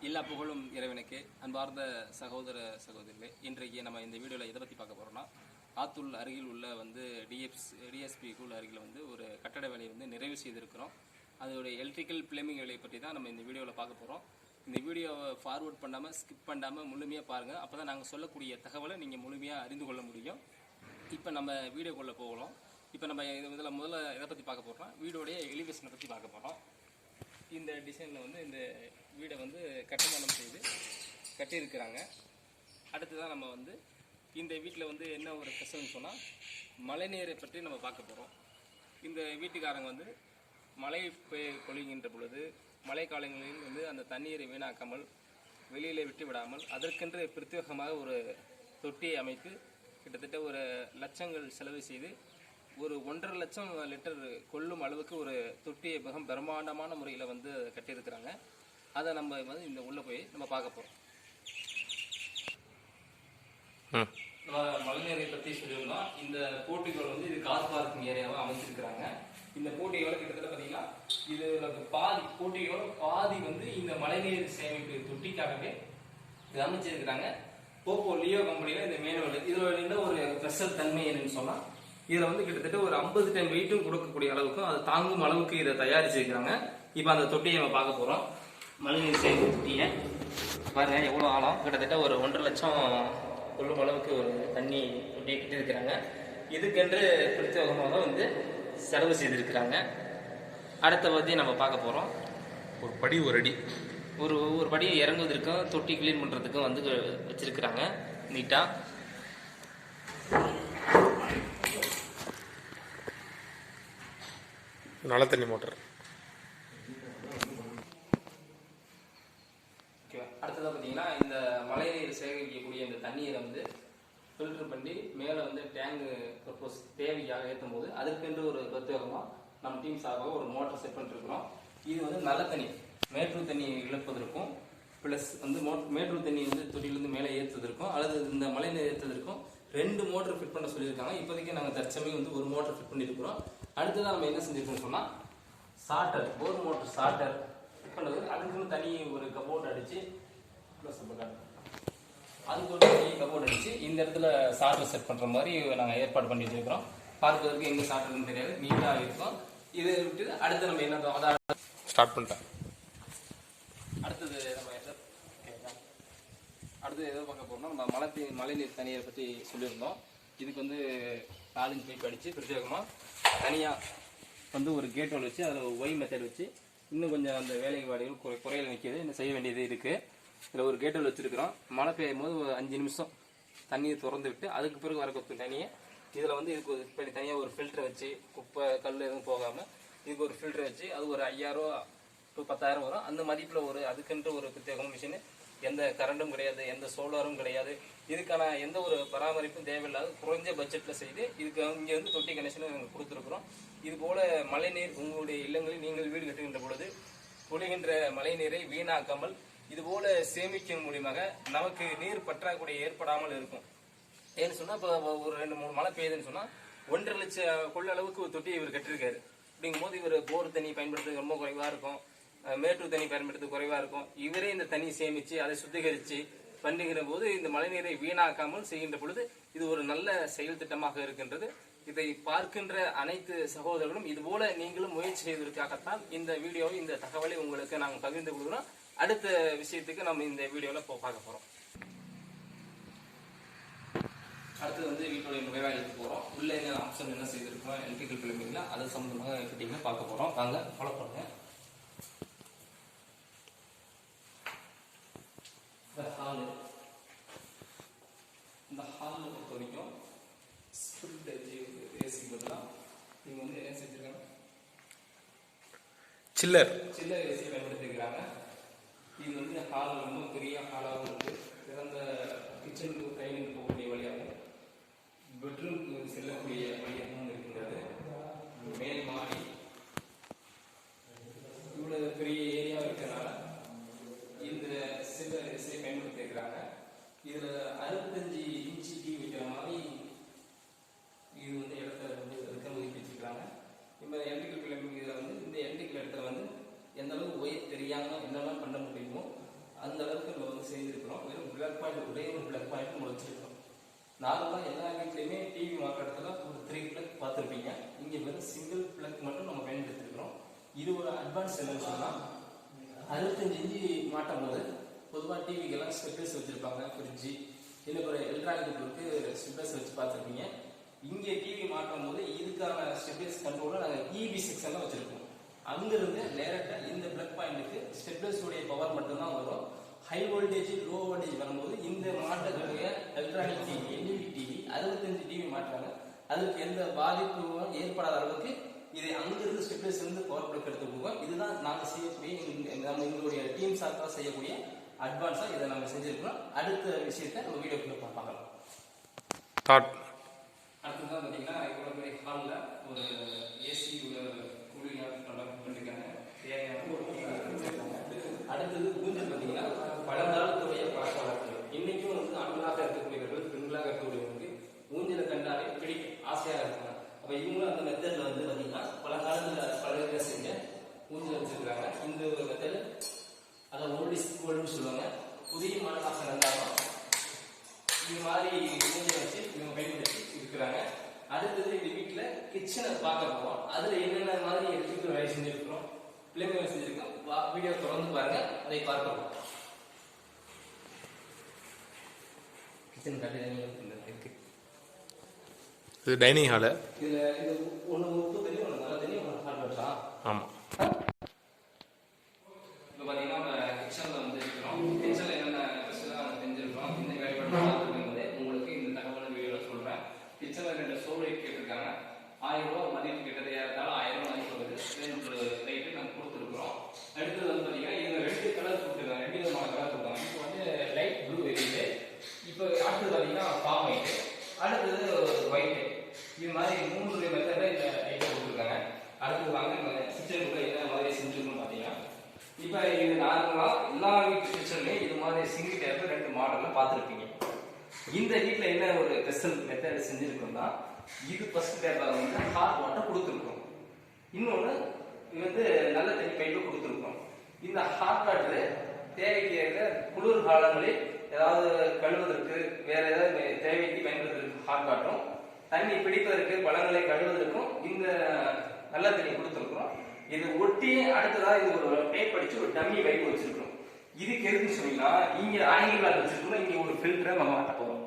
எல்லா புகழும் இறைவனுக்கு. அன்பார்ந்த சகோதர சகோதரிகளே, இன்றைக்கு நம்ம இந்த வீடியோவில் எதை பற்றி பார்க்க போகிறோம்னா, ஆத்தூர் அருகில் உள்ள டிஎஸ்பி ஸ்கூல் அருகில் ஒரு கட்டட வேலையை நிறைவு செய்திருக்கிறோம். அதோடைய எலக்ட்ரிக்கல் பிளம்பிங் வேலையை பற்றி தான் நம்ம இந்த வீடியோவில் பார்க்க போகிறோம். இந்த வீடியோவை ஃபார்வர்ட் பண்ணாமல் ஸ்கிப் பண்ணாமல் முழுமையாக பாருங்கள். அப்போ தான் நாங்கள் சொல்லக்கூடிய தகவலை நீங்கள் முழுமையாக அறிந்து கொள்ள முடியும். இப்போ நம்ம வீடியோக்குள்ளே போகலாம். இப்போ நம்ம முதல்ல எதை பற்றி பார்க்க போகிறோம்னா, வீடோடைய எலிவேஷனை பற்றி பார்க்க போகிறோம். இந்த டிசைனில் இந்த வீடை கட்டுமானம் செய்து கட்டியிருக்கிறாங்க. அடுத்ததான் நம்ம இந்த வீட்டில் என்ன ஒரு ஸ்பெஷல்னு சொன்னால், மழைநீரை பற்றி நம்ம பார்க்க போகிறோம். இந்த வீட்டுக்காரங்க மழை பொழிகின்ற பொழுது மழை காலங்களில் அந்த தண்ணீரை வீணாக்காமல் வெளியில் விட்டு விடாமல் அதற்கென்று பிரத்யேகமாக ஒரு தொட்டியை அமைத்து கிட்டத்தட்ட ஒரு லட்சங்கள் செலவு செய்து ஒரு 1.5 லட்சம் லிட்டர் கொள்ளும் அளவுக்கு ஒரு தொட்டியை மிக பிரம்மாண்டமான முறையில் கட்டியிருக்கிறாங்க. அதை நம்ம இந்த உள்ளே போய் நம்ம பார்க்க போகிறோம். நம்ம மழைநீரை பற்றி சொல்லியிருந்தோம். இந்த போட்டிகள் இது கார் பார்க்கிங் ஏரியாவை அமைச்சிருக்கிறாங்க. இந்த போட்டியோட கிட்டத்தட்ட பார்த்தீங்கன்னா இது போட்டியோட பாதி இந்த மழைநீர் சேமிப்பு தொட்டிக்காகவே இது அமைச்சிருக்கிறாங்க. போப்போ லியோ கம்பெனியில் இந்த மேனுவல் இதோட என்ன ஒரு ஸ்பெஷல் தன்மை என்னன்னு சொன்னால், இதில் கிட்டத்தட்ட ஒரு 50 டன் வெயிட்டும் கொடுக்கக்கூடிய அளவுக்கும் அது தாங்கும் அளவுக்கு இதை தயாரிச்சிருக்கிறாங்க. இப்போ அந்த தொட்டியை நம்ம பார்க்க போகிறோம். மழைநீர் சேமிப்பு தொட்டியை பாருங்க, எவ்வளோ ஆழம், கிட்டத்தட்ட ஒரு 1.5 லட்சம் கொள்ளும் அளவுக்கு ஒரு தண்ணி தொட்டியை கட்டியிருக்கிறாங்க. இதுக்கென்று பிரத்யேகமாக செலவு செய்திருக்கிறாங்க. அடுத்த பற்றி நம்ம பார்க்க போகிறோம். ஒரு படி ஒரு அடி ஒரு படி இறங்குவதற்கும் தொட்டி கிளீன் பண்ணுறதுக்கும் வச்சிருக்கிறாங்க நீட்டாக. நல்ல தண்ணி மோட்டர். அடுத்ததாக பார்த்தீங்கன்னா, இந்த மழைநீர் சேகரிக்கக்கூடிய இந்த தண்ணீரை ஃபில்டர் பண்ணி மேலே டேங்கு சப்போஸ் தேவையாக ஏற்றும் போது அதற்கென்று ஒரு பிரத்யேகமாக நம்ம டீம் சார்பாக ஒரு மோட்டர் செட் பண்ணிருக்கிறோம். இது நல்ல தண்ணி மேட்டூர் தண்ணி இழப்பதற்கும் ப்ளஸ் மேட்டூர் தண்ணி தொட்டியிலேருந்து மேலே ஏற்றுவதற்கும் அல்லது இந்த மழைநீர் ஏற்றுவதற்கும் 2 மோட்டர் ஃபிட் பண்ண சொல்லியிருக்காங்க. இப்போதைக்கு நாங்கள் தற்சமயம் ஒரு மோட்டர் ஃபிட் பண்ணியிருக்கிறோம். அடுத்ததான் நம்ம என்ன செஞ்சுருக்கோம்னு சொன்னால், starter bore motor starter fit பண்ணுறது. அதுக்குன்னு தனி ஒரு கபோர்ட் அடித்து அதுக்கு ஒரு தனி கபோர்ட் அடித்து இந்த இடத்துல சாட்டர் செட் பண்ணுற மாதிரி நாங்கள் ஏற்பாடு பண்ணி வச்சுருக்கிறோம். பார்ப்பதற்கு எங்கே சாட்டர்னு தெரியாது, நீட்டாக இருக்கும். இதை விட்டு அடுத்து நம்ம என்ன அதை ஸ்டார்ட் பண்ணிட்டேன். அடுத்தது எதை பார்க்க போகிறோம்னா, நம்ம மழைநீர் தண்ணீரை பற்றி சொல்லியிருந்தோம். இதுக்கு 4 இன்ச் பைப் அடித்து பிரத்யேகமாக தனியாக ஒரு கேட் வால் வச்சு அதில் ஒய் மெத்தட் வச்சு இன்னும் கொஞ்சம் அந்த வேலைப்பாடுகள் குறையில் நிற்கிது, இன்னும் செய்ய வேண்டியது இருக்குது. இதில் ஒரு கேட் வால் வச்சுருக்கிறோம். மழை பெய்யும் போது ஒரு 5 நிமிஷம் தண்ணியை திறந்து விட்டு அதுக்கு பிறகு வரக்கூடிய தண்ணியை இதில் இதுக்கு தனியாக ஒரு ஃபில்டரை வச்சு குப்பை கல் எதுவும் போகாமல் இதுக்கு ஒரு ஃபில்டர் வச்சு அது ஒரு 5000 to 10,000 வரும். அந்த மதிப்பில் அதுக்கென்று ஒரு பிரத்யேக மிஷினு, எந்த கரண்டும் கிடையாது, எந்த சோலாரும் கிடையாது, இதுக்கான எந்த ஒரு பராமரிப்பும் தேவையில்லாத குறைஞ்ச பட்ஜெட்டில் செய்து இதுக்கு இங்கே தொட்டி கனெக்ஷனும் நாங்கள் கொடுத்துருக்குறோம். இதுபோல் மழைநீர் உங்களுடைய இல்லங்களில் நீங்கள் வீடு கட்டுகின்ற பொழுது பொழிகின்ற மழைநீரை வீணாக்காமல் இதுபோல் சேமிக்கும் மூலியமாக நமக்கு நீர் பற்றாக்குறை ஏற்படாமல் இருக்கும். ஏன்னு சொன்னால், இப்போ ஒரு 2-3 மழை பெய்யுதுன்னு சொன்னால் 1.5 லட்சம் கொள்ளளவுக்கு ஒரு தொட்டி இவர் கட்டிருக்காரு. அப்படிங்கும்போது இவர் போர் தண்ணி பயன்படுத்துறது ரொம்ப குறைவாக இருக்கும், மேட்டூர் தண்ணி பயன்படுத்துறது குறைவாக இருக்கும். இவரே இந்த தண்ணி சேமித்து அதை சுத்திகரித்து பண்ணுகிற போது இந்த மழைநீரை வீணாக்காமல் செய்கின்ற பொழுது இது ஒரு நல்ல செயல் திட்டமாக இருக்கின்றது. இதை பார்க்கின்ற அனைத்து சகோதரர்களும் இதுபோல நீங்களும் முயற்சி செய்வதற்காகத்தான் இந்த வீடியோவை, இந்த தகவலை உங்களுக்கு நாங்கள் பகிர்ந்து கொடுக்குறோம். அடுத்த விஷயத்துக்கு நம்ம இந்த வீடியோவில் பார்க்க போகிறோம். அடுத்தது வீட்டோடைய நுழைவாயிலுக்கு போகிறோம். உள்ள என்ன ஆப்ஷன் என்ன செய்திருக்கோம் எலக்ட்ரிக்கல் பிளம்பிங்ல அது சம்மந்தமாக ஃபிட்டிங்காக பார்க்க போகிறோம். வாங்க ஃபாலோ பண்ணுங்க. இந்த ஹாலில் பொறுத்த வரைக்கும் ஸ்பிரிட் ஏசி பதிலாக நீங்கள் என்ன செஞ்சுருக்காங்க, சில்லர் ஏசி பயன்படுத்திக்கிறாங்க. இது ஹால் ரொம்ப பெரிய ஹாலாகவும் இருக்குது. சிறந்த கிச்சனுக்கு டைனிங் போகக்கூடிய வழியாகவும் பெட்ரூம்க்கு செல்லக்கூடிய வழியாகவும் இருக்கின்றது. மேல் மாடி இவ்வளோ பெரிய ஏரியா இருக்கிறதுனால இந்த சில்லர் ஏசியை பயன்படுத்தியிருக்கிறாங்க. இதில் 65 இன்ச்சு டிவி வைக்கிற மாதிரி இது இடத்துல இருக்க ஒதுக்கி வச்சுக்கிறாங்க. இப்போ எலக்ட்ரிக்கல் பிளம்பிங் இதில் இந்த எலக்ட்ரிக்கல் இடத்துல எந்த அளவுக்கு ஒயர் தெரியாமல் என்னெல்லாம் பண்ண முடியுமோ அந்த நார்மலாக எல்லா வீட்லையுமே டிவி மாற்றத்தில் ஒரு 3 பிளக் பார்த்துருப்பீங்க. இங்கே வெறும் சிங்கிள் பிளக் மட்டும் நம்ம பயன்படுத்திருக்கிறோம். இது ஒரு அட்வான்ஸ் என்னன்னு சொன்னால் 65 இன்ச்சு மாட்டும் போது பொதுவாக டிவிக்கெல்லாம் ஸ்டெப்லெஸ் வச்சுருப்பாங்க. ஃப்ரிட்ஜு இல்லை ஒரு எலக்ட்ரானிக் பொருளுக்கு ஸ்டெப்லெஸ் வச்சு பார்த்துருப்பீங்க. இங்கே டிவி மாட்டும் போது இதுக்கான ஸ்டெப்லெஸ் கண்ட்ரோலை நாங்கள் இபி செக்ஷனில் வச்சுருக்கோம். அங்கிருந்து டேரெக்டாக இந்த பிளக் பாயிண்ட்டுக்கு ஸ்டெப்லெஸோடைய பவர் மட்டும்தான் வரும். ஹை வோல்டேஜ் லோ வோல்டேஜ் வரும்போது இந்த மாற்றக்கூடிய electronic TV LED TV 65 TV மாற்றாங்க. அதுக்கு எந்த பாதிப்பும் ஏற்படாத அளவுக்கு இதை அங்கிருந்து ஸ்டெப்லெஸ் இருந்து பவர் பிளக் எடுத்து போவோம். இதுதான் நாங்கள் செய்யக்கூடிய நம்ம எங்களுடைய டீம் சார்பாக செய்யக்கூடிய அட்வான்ஸாக இதை நாங்கள் செஞ்சுருக்கோம். அடுத்த விஷயத்தை நம்ம வீடியோக்குள்ள பார்க்கலாம். அடுத்ததான் பார்த்தீங்கன்னா இவ்வளோ பெரிய ஹாலில் ஒரு ஏசி கூலிங் பண்ணிருக்காங்க. அடுத்தது ஊஞ்சல் பார்த்தீங்கன்னா பழங்காலத்துடைய பழக்க வழக்கங்கள் இன்னைக்கும் வந்து ஆண்களாக இருக்கக்கூடியவர்கள் பெண்களாக இருக்கக்கூடியவங்களுக்கு ஊஞ்சலை கண்டாலே பிடிக்கும், ஆசையாக இருக்காங்க. அப்போ இவங்களும் அந்த மெத்தடில் வந்து பார்த்தீங்கன்னா பழங்காலத்தில் பழக செஞ்ச ஊஞ்சல் வச்சிருக்காங்க. இந்த ஒரு மெத்தடு அதை ஓல்டு ஸ்கூல்னு சொல்லுவாங்க. புதிய மாடலாக இருந்தாலும் இந்த மாதிரி ஊஞ்சல் வச்சு இவங்க பயன்படுத்தி இருக்கிறாங்க. அடுத்தது இந்த வீட்டில் கிச்சனை பார்க்க போவோம். அதில் என்னென்ன மாதிரி எடுத்துக்கிற வேலை செஞ்சுருக்கிறோம், பிள்ளைங்க வேலை செஞ்சுருக்கோம். வீடியோ தொடர்ந்து பாருங்க, அதை பார்க்கலாம். கிச்சன் கட்டிடம் இருக்கு. இது டைனிங் ஹாலு. இதில் இது ஒன்று உப்பு தண்ணி, ஒன்று நல்ல தண்ணி, ஒன்று ஹாட் வாட்டரா? ஆமாம். இப்போ பார்த்தீங்கன்னா நம்ம கிச்சனில் வந்து இருக்கிறோம். கிச்சனில் என்னென்ன ஸ்பெஷலாக செஞ்சுருக்கோம், இந்த வேலைப்பாடு பார்த்துருக்கும்போது உங்களுக்கு இந்த தகவல் வீடியோவில் சொல்கிறேன். கிச்சனில் 2 சோறு கேட்டிருக்காங்க. 1000 ரூபா மதிப்பு கிட்டத்தட்ட ஏறத்தாலும் 1000 மதிப்பு வருது. ரைட்டு நாங்கள் கொடுத்துருக்குறோம். அடுத்தது வந்து பார்த்தீங்கன்னா இதில் 2 கலர் கொடுத்துருக்காங்க. 2 விதமான கலர் கொடுத்தாங்க. இப்போ வந்து லைட் ப்ளூ எரியுது. இப்போ அடுத்தது பார்த்தீங்கன்னா ஃபார்ம் ஒயிட்டு, அடுத்தது ஒயிட்டு. இது மாதிரி 3 மெத்தடில் இந்த லைட்டை கொடுத்துருக்காங்க. அடுத்தது வாங்க நம்ம கிச்சனுக்குள்ள என்ன மாதிரி செஞ்சுருக்கோம் பார்த்தீங்கன்னா, இப்போ இது நார்மலாக எல்லா வீட்டு கிச்சன்லையும் இது மாதிரி சிங்கிள் டேப் 2 மாடலில் பார்த்துருப்பீங்க. இந்த வீட்டில் என்ன ஒரு ஸ்பெஷல் மெத்தட் செஞ்சுருக்கோம்னா, இது ஃபர்ஸ்ட் டேப்பில் வந்து ஹாட் வாட்டர் கொடுத்துருக்கோம். இன்னொன்று இது வந்து நல்ல தண்ணி பைப்பு கொடுத்துருக்கோம். இந்த ஹாட் வாட்டரு தேவைக்கு ஏற்ற குளிர் காலங்களில் ஏதாவது கழுவுவதற்கு வேற ஏதாவது தேவைக்கு பயன்படுத்துறதுக்கு ஹாட் வாட்டரும், தண்ணி பிடிப்பதற்கு பழங்களை கழுவுவதற்கும் இந்த நல்ல தண்ணி கொடுத்துருக்குறோம். இது ஒட்டி அடுத்ததாக இது ஒரு டேப் அடிச்சு ஒரு டம்மி பைப் வச்சிருக்கோம். இதுக்கு எதுன்னு சொன்னீங்கன்னா, இங்க ஆயில் வாட்டர் வச்சிருக்கோம். இங்க ஒரு ஃபில்டரை நம்ம மாட்ட போறோம்.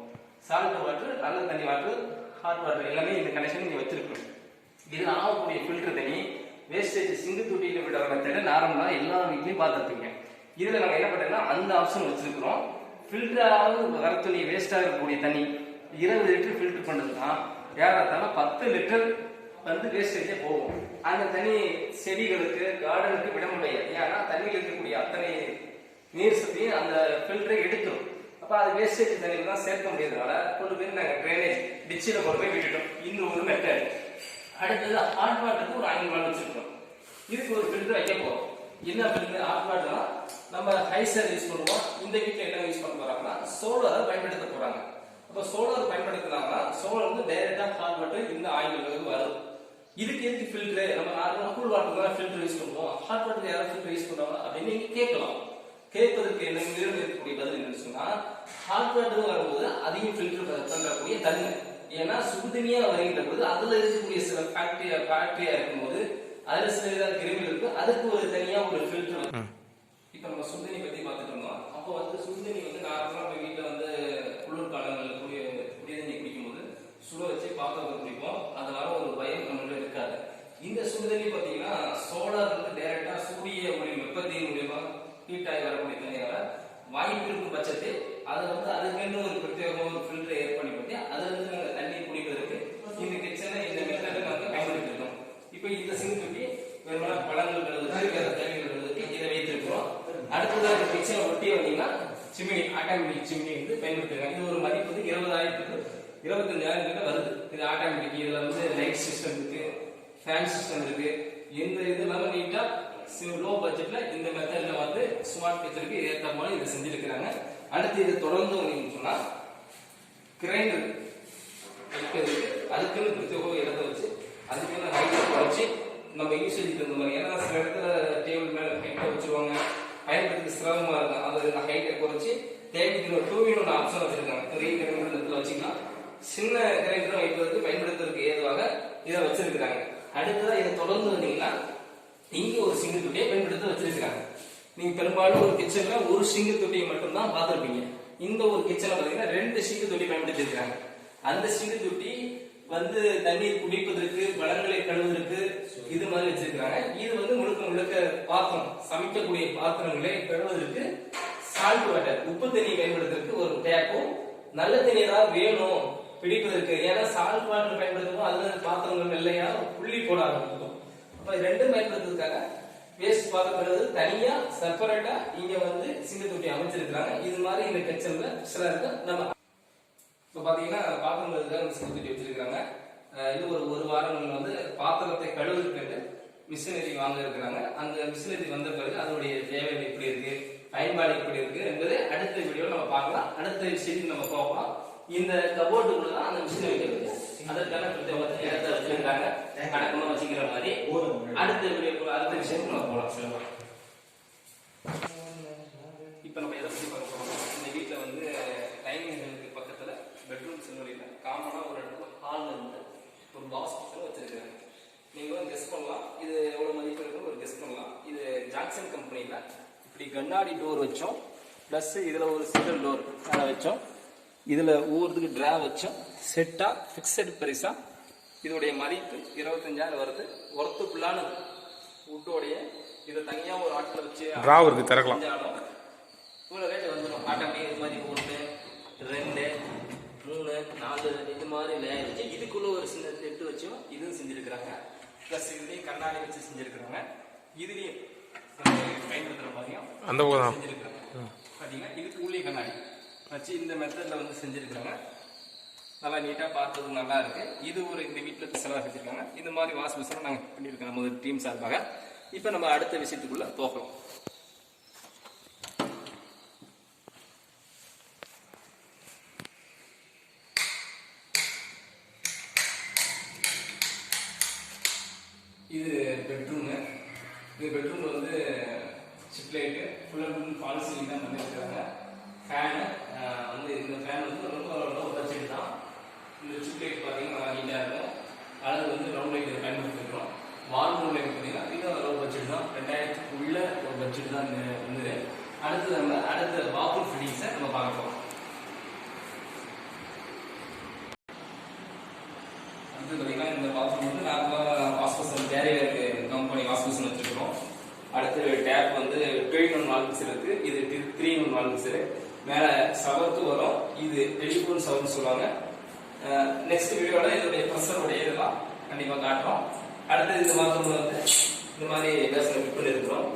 சால்ட் வாட்டர், நல்ல தண்ணி வாட்டர், ஹாட் வாட்டர் எல்லாமே இந்த கனெக்ஷன் இங்க வச்சிருக்கோம். இது ஆகக்கூடிய ஃபில்டர் தண்ணி வேஸ்டேஜ் சிங்கு தொட்டியில் விட மெத்தட நார்மலாக எல்லா வீட்லையும் பார்த்துருப்பீங்க. இதில் நாங்கள் என்ன பண்ணுறோம்னா அந்த ஆப்ஷன் வச்சிருக்கிறோம். ஃபில்டராவது வர தண்ணி வேஸ்டாக இருக்கக்கூடிய தண்ணி 20 லிட்டர் ஃபில்டர் பண்ணுறதுனா ஏறத்தாலும் 10 லிட்டர் வந்து வேஸ்டேஜே போகும். அந்த தண்ணி செடிகளுக்கு கார்டனுக்கு விட முடியாது. ஏன்னா தண்ணியில் இருக்கக்கூடிய அத்தனை நீர் சத்தையும் அந்த ஃபில்டரை எடுத்துரும். அப்போ அது வேஸ்டேஜ் தண்ணியில் தான் சேர்க்க முடியாதனால கொண்டு போய் நாங்கள் ட்ரைனேஜ் டிச்சில் கொண்டு போய் விட்டுட்டோம். இந்த ஒரு மெத்தட். அடுத்தது ஹாட் வாட்டருக்கு ஒரு 5 வாட் வச்சிருக்கோம். இதுக்கு ஒரு ஃபில்டர் வைக்க போறோம். என்ன ஃபில்டர்? ஹாட் வாட்டர்னா நம்ம ஹைசர் யூஸ் பண்ணுவோம். இந்த வீட்டில் என்ன யூஸ் பண்ண போறாங்கன்னா சோலாரை பயன்படுத்த போறாங்க. அப்போ சோலார் பயன்படுத்தினாங்கன்னா சோலார் வந்து டைரக்டா ஹாட் வாட்டர் இந்த ஆயில் வரும். இதுக்கு எதுக்கு ஃபில்டர்? நம்ம நார்மலா கூல் வாட்டர் தான் ஃபில்டர் யூஸ் பண்ணுவோம். ஹாட் வாட்டர் யாராவது ஃபில்டர் யூஸ் பண்ணுவாங்க அப்படின்னு நீங்க கேட்கலாம். கேட்பதற்கு என்ன இருக்கக்கூடிய பதில் என்னன்னு சொன்னா, ஹாட் வாட்டர் வரும்போது அதையும் ஃபில்டர் பண்றக்கூடிய தன்மை. ஏன்னா சுடுதண்ணியா வருகின்ற போது அதுல இருக்கக்கூடிய சில பாக்டீரியா இருக்கும்போது அதுல சில கிருமிகள் இருக்கு. அதுக்கு ஒரு தனியா ஒரு ஃபில்டர். இப்ப நம்ம சுடுதண்ணி பத்தி பார்த்துட்டு இருந்தோம். அப்போ வந்து சுடுதண்ணி வந்து நார்மலா நம்ம வீட்டுல வந்து குளிர் காலங்களில் குடிய தண்ணி குடிக்கும் போது சுட வச்சு பாத்திரத்தை குடிப்போம். அதனால ஒரு பயம் நம்மளுக்கு இருக்காது. இந்த சுடுதண்ணி பாத்தீங்கன்னா சோலார் வந்து டைரக்டா சூரிய ஒளி வெப்பத்தின் மூலியமா ஹீட் ஆகி வரக்கூடிய தண்ணியால வாய்ப்பு இருக்கும் பட்சத்தில் அதை வந்து அதுக்கு ஒரு பிரத்யேகமாக ஒரு ஃபில்டரை ஏற்படுத்தி அதுல இருந்து நாங்கள் தண்ணி குடிப்பதற்கு இந்த கிச்சனை இந்த மெத்தடை நாங்கள் பயன்படுத்திருக்கோம். இப்போ இந்த சிங்க் தொட்டி வெறுமனா பழங்கள் கழுவுறதுக்கு வேற தேவைகள் கழுவுறதுக்கு இதை வைத்திருக்கிறோம். அடுத்ததாக கிச்சனை ஒட்டி வந்தீங்கன்னா சிமினி, ஆட்டோமேட்டிக் சிமினி வந்து பயன்படுத்திருக்காங்க. இது ஒரு மதிப்பு வந்து 20,000க்கு 25,000 கிட்ட வருது. இது ஆட்டோமேட்டிக். இதுல வந்து லைட் சிஸ்டம் இருக்கு, ஃபேன் சிஸ்டம் இருக்கு. எந்த இது இல்லாம நீட்டா லோ பட்ஜெட்ல இந்த மெத்தட்ல வந்து ஸ்மார்ட் கிச்சனுக்கு ஏற்ற மாதிரி இதை செஞ்சிருக்கிறாங்க. அடுத்து இது தொடர்ந்து வந்தீங்கன்னு சொன்னா கிரைண்டர் வைக்கிறதுக்கு அதுக்குன்னு பிரத்யேக இடத்த வச்சு அதுக்குன்னு ஹைட்டை குறைச்சி நம்ம யூசேஜுக்கு இருந்த மாதிரி. ஏன்னா சில இடத்துல டேபிள் மேல ஹைட்டை வச்சிருவாங்க, பயன்படுத்தி சிரமமா இருக்கும். அது ஹைட்டை குறைச்சி தேவைக்கு 2 ஆப்ஷன் வச்சிருக்காங்க. 3 கிலோமீட்டர் இடத்துல வச்சுக்கலாம். சின்ன கிரைண்டரும் வைப்பதற்கு பயன்படுத்துவதற்கு ஏதுவாக இதை வச்சிருக்கிறாங்க. அடுத்ததான் இதை தொடர்ந்து வந்தீங்கன்னா இங்க ஒரு சிங்கிள் தொட்டியை பயன்படுத்த வச்சிருக்காங்க. நீங்க பெரும்பாலும் ஒரு கிச்சன்ல ஒரு சிங்கிள் தொட்டியை மட்டும்தான் பார்த்திருப்பீங்க. இந்த ஒரு கிச்சன்ல பாத்தீங்கன்னா 2 சிங்கிள் தொட்டி பயன்படுத்தி இருக்காங்க. அந்த சிங்கிள் தொட்டி வந்து தண்ணீர் குடிப்பதற்கு, பழங்களை கழுவுவதற்கு இது மாதிரி வச்சிருக்காங்க. இது வந்து முழுக்க பாத்திரம், சமைக்கக்கூடிய பாத்திரங்களை கழுவுவதற்கு சால்ட் வாட்டர், உப்பு தண்ணி பயன்படுத்துறதுக்கு ஒரு டேப்பும், நல்ல தண்ணீரா வேணும் பிடிப்பதற்கு. ஏன்னா சால்ட் வாட்டர் பயன்படுத்தும் அதுல பாத்திரங்கள் வெள்ளையா புள்ளி போட ஆரம்பிக்கும். அப்ப ரெண்டும் பயன்படுத்துறதுக்காக வேஸ்ட் பாத்திரம் தனியா செப்பரேட்டா இங்க வந்து சிங்கிள் தொட்டி அமைச்சிருக்காங்க. இது மாதிரி இந்த கிச்சன்ல சில இருக்கு. நம்ம இப்ப பாத்தீங்கன்னா பாத்திரம் சிங்கிள் தொட்டி வச்சிருக்காங்க. இது ஒரு வாரங்கள்ல வந்து பாத்திரத்தை கழுவுறதுக்கு மிஷினரி வாங்க இருக்கிறாங்க. அந்த மிஷினரி வந்த பிறகு அதனுடைய தேவைகள் எப்படி இருக்கு, பயன்பாடு எப்படி இருக்கு என்பதை அடுத்த வீடியோ நம்ம பார்க்கலாம். அடுத்த விஷயத்துக்கு நம்ம போகலாம். இந்த கபோர்டுக்குள்ள தான் அந்த மிஷின் வைக்கிறது. அதற்கான இடத்தை வச்சிருக்காங்க, அடக்கமா வச்சுக்கிற மாதிரி. அடுத்த வீடியோ அடுத்த விஷயத்துக்கு நம்ம போகலாம். இப்ப நம்ம இதை பத்தி பார்க்க போறோம். இந்த வீட்டுல வந்து டைனிங் பக்கத்துல பெட்ரூம் சின்னரியில காமனா ஒரு இடத்துல ஹால் இருந்து ஒரு பாக்ஸ் கிச்சன் வச்சிருக்காங்க. நீங்க வந்து கெஸ் பண்ணலாம் இது எவ்வளவு மதிப்பு இருக்குன்னு ஒரு கெஸ் பண்ணலாம். இது ஜாக்சன் கம்பெனில இப்படி கண்ணாடி டோர் வச்சோம், பிளஸ் இதுல ஒரு சிங்கிள் டோர் மேல வச்சோம், இதுல ஒவ்வொருத்துக்கு டிரா வச்சோம். செட்டா பிக்சட் பிரைஸா இதோடைய மதிப்பு 25,000 வருது. ஒர்த்துக்குள்ளான வுட்டோடைய இதை தனியா ஒரு ஆட்டில் வச்சு டிரா இருக்கு திறக்கலாம். இவ்வளவு ரேட் வந்துடும். ஆட்டோமேட்டிக் இது மாதிரி 1 2 3 4 இது மாதிரி லேயர் வச்சு இதுக்குள்ள ஒரு சின்ன செட்டு வச்சும் இதுவும் செஞ்சிருக்கிறாங்க. பிளஸ் இதுலயும் கண்ணாடி வச்சு செஞ்சிருக்கிறாங்க. இதுலயும் பயன்படுத்துற மாதிரியும் அந்த செஞ்சிருக்கிறாங்க. பாத்தீங்கன்னா இதுக்கு உள்ளே கண்ணாடி வச்சு இந்த மெத்தட்ல வந்து செஞ்சிருக்கிறாங்க. நல்லா நீட்டா பார்த்தது நல்லா இருக்கு. இது ஒரு இந்த வீட்டுல செலவு வச்சிருக்காங்க. இந்த மாதிரி வாஷ் மிஷின் நாங்க பண்ணிருக்கோம் நம்ம டீம் சார்பாக. இப்ப நம்ம அடுத்த விஷயத்துக்குள்ள போகலாம். இது பெட்ரூமு. இந்த பெட்ரூம்ல வந்து chip light full and full fall ceiling தான் பண்ணிருக்காங்க. ஃபேனு வந்து இந்த ஃபேன் வந்து ரொம்ப லோ பட்ஜெட் தான். இந்த சிப் லைட் பார்த்தீங்கன்னா நீட்டாக இருக்கும். அதாவது வந்து ரவுண்ட் லைட் பயன்படுத்திருக்கோம். வால் ரூம் லைட் பார்த்தீங்கன்னா இதுவும் லோ பட்ஜெட் தான். 2000 உள்ள ஒரு பட்ஜெட் தான் இருந்தது. அடுத்து நம்ம அடுத்த பாத்ரூம் ஃபிட்டிங்ஸை நம்ம பார்க்க போகிறோம். அடுத்து பார்த்தீங்கன்னா இந்த பாத்ரூம் வந்து நார்மலாக wash machine carrier company wash machine வச்சிருக்கிறோம். அடுத்து டேப் வந்து 2-in-1 வால்வ்ஸ் இருக்கு. இது 3-in-1 வால்வ்ஸ். மேல ஷவருக்கு வரும். இது டெலிஃபோன் ஷவர்னு சொல்லுவாங்க. நெக்ஸ்ட் வீடியோல இதோடைய ப்ரெஷருடைய இதெல்லாம் கண்டிப்பா காட்டுறோம். அடுத்து இந்த பாத்ரூம்ல வந்து இந்த மாதிரி பேசன் ஃபிட் பண்ணிருக்கிறோம்.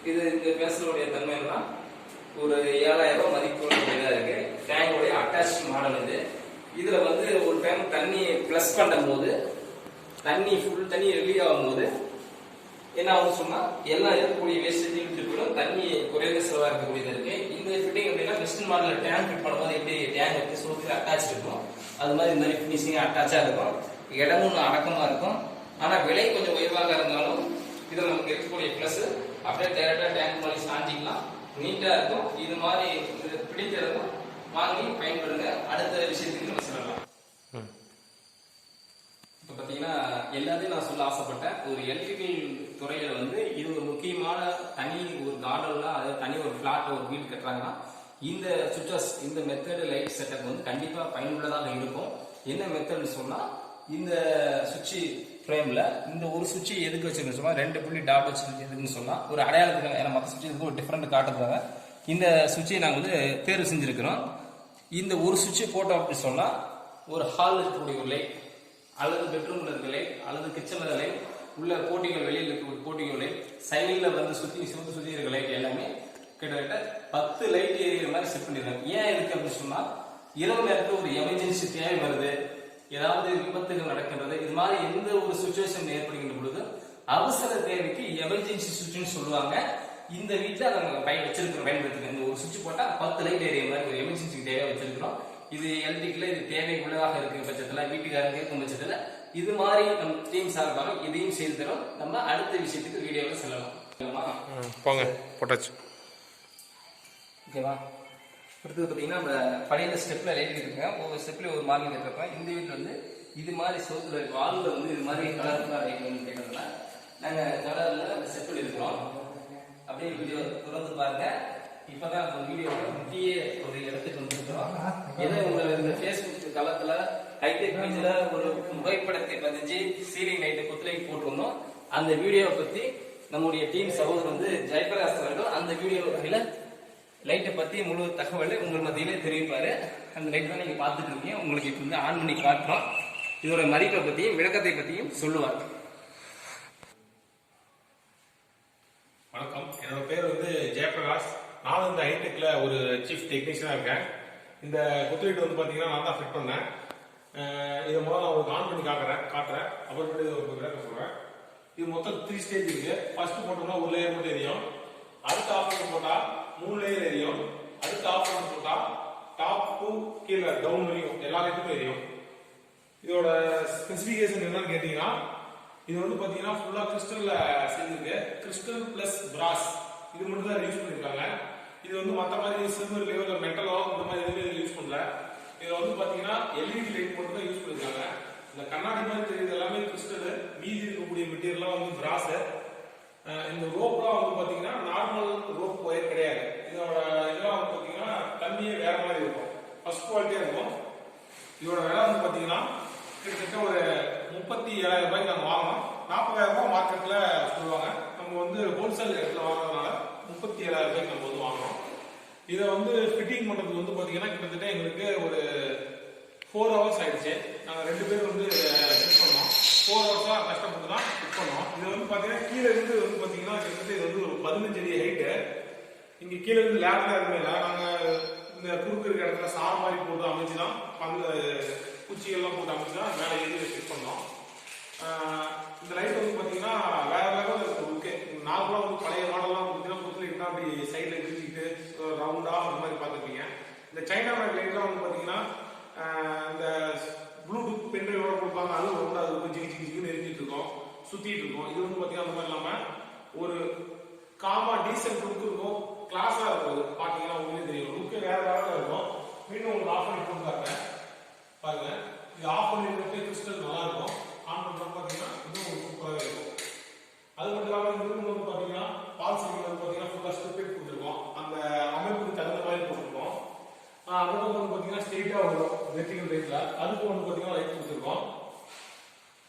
இது இந்த பேசனுடைய தன்மைன்னா ஒரு 7,000 மதிப்புள்ளதா இருக்கு. டேங்கோடைய அட்டாச் மாடல் இது. இதுல வந்து ஒரு டைம் தண்ணி பிளஸ் பண்ணும் போது தண்ணி ஃபுல் தண்ணி ரிலீவ் ஆகும் போது என்ன ஆகும் சொன்னா எல்லாம் இருக்கக்கூடிய வேஸ்டேஜ் இழுத்துட்டு போயிடும். தண்ணி குறைந்த செலவா இருக்கக்கூடியது இருக்கு. இந்த ஃபிட்டிங் அப்படின்னா வெஸ்டர்ன் மாடல் டேங்க் ஃபிட் பண்ணும்போது எப்படி டேங்க் வச்சு சோத்துல அட்டாச் இருக்கும் அது மாதிரி இந்த மாதிரி ஃபினிஷிங் அட்டாச்சா இருக்கும். இடமும் அடக்கமா இருக்கும். ஆனா விலை கொஞ்சம் உயர்வாக இருந்தாலும் இதுல நமக்கு இருக்கக்கூடிய பிளஸ் அப்படியே டைரக்டா டேங்க் மாதிரி சாஞ்சிக்கலாம். நீட்டா இருக்கும். இது மாதிரி பிடிக்கிறதும் வாங்கி பயன்படுங்க. அடுத்த விஷயத்துக்கு நம்ம சொல்லலாம். இப்ப பாத்தீங்கன்னா எல்லாத்தையும் நான் சொல்ல ஆசைப்பட்டேன். ஒரு எலக்ட்ரிக்கல் துறையில வந்து இது ஒரு முக்கியமான தனி ஒரு கார்டன்ல அதாவது தனி ஒரு பிளாட் ஒரு வீடு கட்டுறாங்கன்னா இந்த சுவிட்சஸ் இந்த மெத்தட் லைட் செட்டப் வந்து கண்டிப்பா பயனுள்ளதாக இருக்கும். என்ன மெத்தட்னு சொன்னா இந்த சுவிட்ச் ஃப்ரேம்ல இந்த ஒரு சுவிட்ச் எதுக்கு வச்சிருக்கோம் சொன்னா 2 புள்ளி டாட் வச்சிருக்கு. எதுக்குன்னு சொன்னா ஒரு அடையாளத்துக்காக. ஏன்னா மற்ற சுவிட்ச் ஒரு டிஃபரெண்ட் காட்டுறதுக்காக இந்த சுவிட்சை நாங்கள் வந்து தேர்வு செஞ்சிருக்கிறோம். இந்த ஒரு சுவிட்சை போட்டோம் அப்படின்னு சொன்னா ஒரு ஹால் இருக்கக்கூடிய ஒரு லைட் அல்லது பெட்ரூம்ல இருக்க லைட் அல்லது கிச்சன்ல லைட் உள்ள போட்டிகள் வெளியில் இருக்க போட்டிகள் லைட் சைடில் வந்து சுத்தி இருக்க லைட் எல்லாமே கிட்டத்தட்ட 10 லைட் எரியிற மாதிரி செட் பண்ணிடுறாங்க. ஏன் இருக்கு அப்படின்னு சொன்னா இரவு நேரத்தில் ஒரு எமர்ஜென்சி தேவை வருது, ஏதாவது விபத்துகள் நடக்கின்றது, இது மாதிரி எந்த ஒரு சுச்சுவேஷன் ஏற்படுகின்ற பொழுது அவசர தேவைக்கு எமர்ஜென்சி சுவிட்ச்னு சொல்லுவாங்க. இந்த வீட்டுல நாங்க பயன்படுத்திருக்கோம். இந்த ஒரு சுவிட்ச் போட்டா 10 லைட் எரியிற மாதிரி ஒரு எமர்ஜென்சி தேவை வச்சிருக்கிறோம். இது எலக்ட்ரிக்ல இது தேவை உள்ளதாக இருக்கிற பட்சத்துல வீட்டுக்காரங்க இருக்கும் பட்சத்துல இது மாதிரி நம்ம டீம் சார்பாக இதையும் செய்து தரோம். நம்ம அடுத்த விஷயத்துக்கு வீடியோவில் செல்லலாம். போங்க போட்டாச்சு. ஓகேவா? அடுத்தது பார்த்தீங்கன்னா நம்ம பழைய ஸ்டெப்பில் லைட் இருக்குங்க. ஒவ்வொரு ஸ்டெப்லேயும் ஒரு மார்னிங் இருக்கப்ப இந்த வீட்டில் வந்து இது மாதிரி சோத்துல வாலில் வந்து இது மாதிரி கலர்ஃபுல்லாக லைட் வந்து கேட்டோம்னா நாங்கள் கலரில் அந்த ஸ்டெப்பில் இருக்கிறோம். அப்படியே வீடியோ தொடர்ந்து பாருங்க. இப்போதான் அந்த வீடியோவில் முக்கிய ஒரு இடத்துக்கு வந்துருக்கிறோம். ஏதோ உங்களை இந்த ஃபேஸ்புக் தளத்தில் ஹைடெக் பேஜில் ஒரு புகைப்படத்தை பதிஞ்சு சீலிங் லைட்டை குத்துலைக்கு போட்டிருந்தோம். அந்த வீடியோவை பற்றி நம்முடைய டீம் சகோதரர் வந்து ஜெயபிரகாஷ் அவர்கள் அந்த வீடியோவில் லைட்டை பற்றி முழு தகவலை உங்கள் மத்தியிலே தெரிவிப்பார். அந்த லைட் தான் நீங்கள் பார்த்துட்டு இருக்கீங்க. உங்களுக்கு இப்போ வந்து ஆன் பண்ணி காட்டுறோம். இதோட மதிப்பை பற்றியும் விளக்கத்தை பற்றியும் சொல்லுவார். வணக்கம், என்னோட பேர் வந்து ஜெயபிரகாஷ். நானும் இந்த ஹைடெக்ல ஒரு சீஃப் டெக்னீஷியனா இருக்கேன். இந்த குத்துலைட் வந்து பாத்தீங்கன்னா நான் தான் ஃபிட் பண்ணேன். இதை முதல்ல நான் உங்களுக்கு ஆன் பண்ணி காட்டுறேன். அப்புறமேட்டு இது ஒரு விளக்கம் சொல்றேன். இது மொத்தம் 3 ஸ்டேஜ் இருக்கு. ஃபர்ஸ்ட் போட்டோம்னா ஒரு லேயர் மட்டும் எரியும். அடுத்த ஆப்ஷன் போட்டா 3 லேயர் எரியும். அடுத்த ஆப்ஷன் போட்டா டாப் டு கீழே டவுன் வரையும் எல்லா லைட்டுமே எரியும். இதோட ஸ்பெசிபிகேஷன் என்னன்னு கேட்டீங்கன்னா, இது வந்து பாத்தீங்கன்னா ஃபுல்லா கிறிஸ்டல்ல செஞ்சிருக்கு. கிறிஸ்டல் பிளஸ் பிராஸ் இது மட்டும் தான் யூஸ் பண்ணிருக்காங்க. இது வந்து மற்ற மாதிரி சில்வர் லெவல்ல மெட்டலோ இந்த மாதிரி எதுவுமே யூஸ் பண்ணல. இதுல வந்து பாத்தீங்கன்னா எல்இடி லைட் மட்டும் தான் யூஸ் பண்ணிருக்காங்க. இந்த கண்ணாடி மாதிரி தெரியுது எல்லாமே கிறிஸ்டல். மீதி இருக்கக்கூடிய மெட்டீரியல்லாம் வந்து பிராஸ். இந்த ரோப்லாம் வந்து பாத்தீங்கன்னா நார்மல் ரோப் ஒயர் கிடையாது. இதோட இதெல்லாம் வந்து பாத்தீங்கன்னா தண்ணியே வேற மாதிரி இருக்கும். ஃபர்ஸ்ட் குவாலிட்டியா இருக்கும். இதோட விலை வந்து பாத்தீங்கன்னா கிட்டத்தட்ட ஒரு 37,000 ரூபாய்க்கு நாங்கள் வாங்கினோம். 40,000 ரூபாய் மார்க்கெட்ல சொல்லுவாங்க. நம்ம வந்து ஹோல்சேல் இடத்துல வாங்குறதுனால 37,000 ரூபாய்க்கு நம்ம வந்து வாங்குறோம். இதை வந்து ஃபிட்டிங் பண்றதுக்கு வந்து பாத்தீங்கன்னா கிட்டத்தட்ட எங்களுக்கு ஒரு 4 ஹவர்ஸ் ஆயிடுச்சு. நாங்கள் 2 பேர் வந்து ஃபிட் பண்ணோம். 4 ஹவர்ஸா கஷ்டப்பட்டு தான் ஃபிட் பண்ணோம். இது வந்து பாத்தீங்கன்னா கீழே இருந்து வந்து பாத்தீங்கன்னா கிட்டத்தட்ட இது வந்து ஒரு 15 அடி ஹைட்டு. இங்க கீழே இருந்து லேப்ல எதுவுமே இல்லை. நாங்கள் இந்த குறுக்கு இருக்கிற இடத்துல சார் மாதிரி போட்டு அமைச்சுதான் அந்த குச்சிகள்லாம் போட்டு அமைச்சுதான் மேலே ஏறி ஃபிட் பண்ணோம். இந்த லைட் வந்து பாத்தீங்கன்னா வேற லெவல் இருக்கு. நார்மலா வந்து பழைய மாடல்லாம் பாத்தீங்கன்னா குத்துலைட்னா அப்படி சைட்ல விரிச்சிட்டு ரவுண்டா அந்த மாதிரி பாத்துருப்பீங்க. இந்த சைனா லைட்லாம் வந்து பாத்தீங்கன்னா இந்த ப்ளூடூத் பென்ட்ரைவோட கொடுப்பாங்க. அதுவும் ரவுண்டா இருக்கும். ஜிகின்னு எரிஞ்சிட்டு இருக்கும், சுத்திட்டு இருக்கும். இது வந்து பாத்தீங்கன்னா அந்த மாதிரி இல்லாம ஒரு காமா டீசன்ட் லுக் இருக்கும். கிளாஸா இருக்கும். பாத்தீங்கன்னா உங்களுக்கு தெரியும் லுக் வேற லெவல்ல இருக்கும். மீண்டும் உங்களுக்கு ஆஃப் பண்ணி போட்டு பாருங்க. இது ஆஃப் பண்ணி போட்டு கிறிஸ்டல் நல்லா இருக்கும். ஆன் பண்றப்ப பாத்தீங்கன்னா இன்னும் ஒரு சூப்பராகவே இருக்கும். அது மட்டும் இல்லாம இந்த ரூம் வந்து பாத்தீங்கன்னா பால் சீலிங் வந்து பாத்தீங்கன்னா ஃபுல்லா ஸ்ட்ரிப் கொடுத்துருக்கோம். அந்த அமைப்புக்கு தகுந்த மாதிரி போட்டுருக்கோம். அதுக்கு வந்து பாத்தீங்கன்னா ஸ்ட்ரெயிட்டா வரும் வெர்டிகல் லைட்ல. அதுக்கு வந்து பாத்தீங்கன்னா லைட் கொடுத்துருக்கோம்.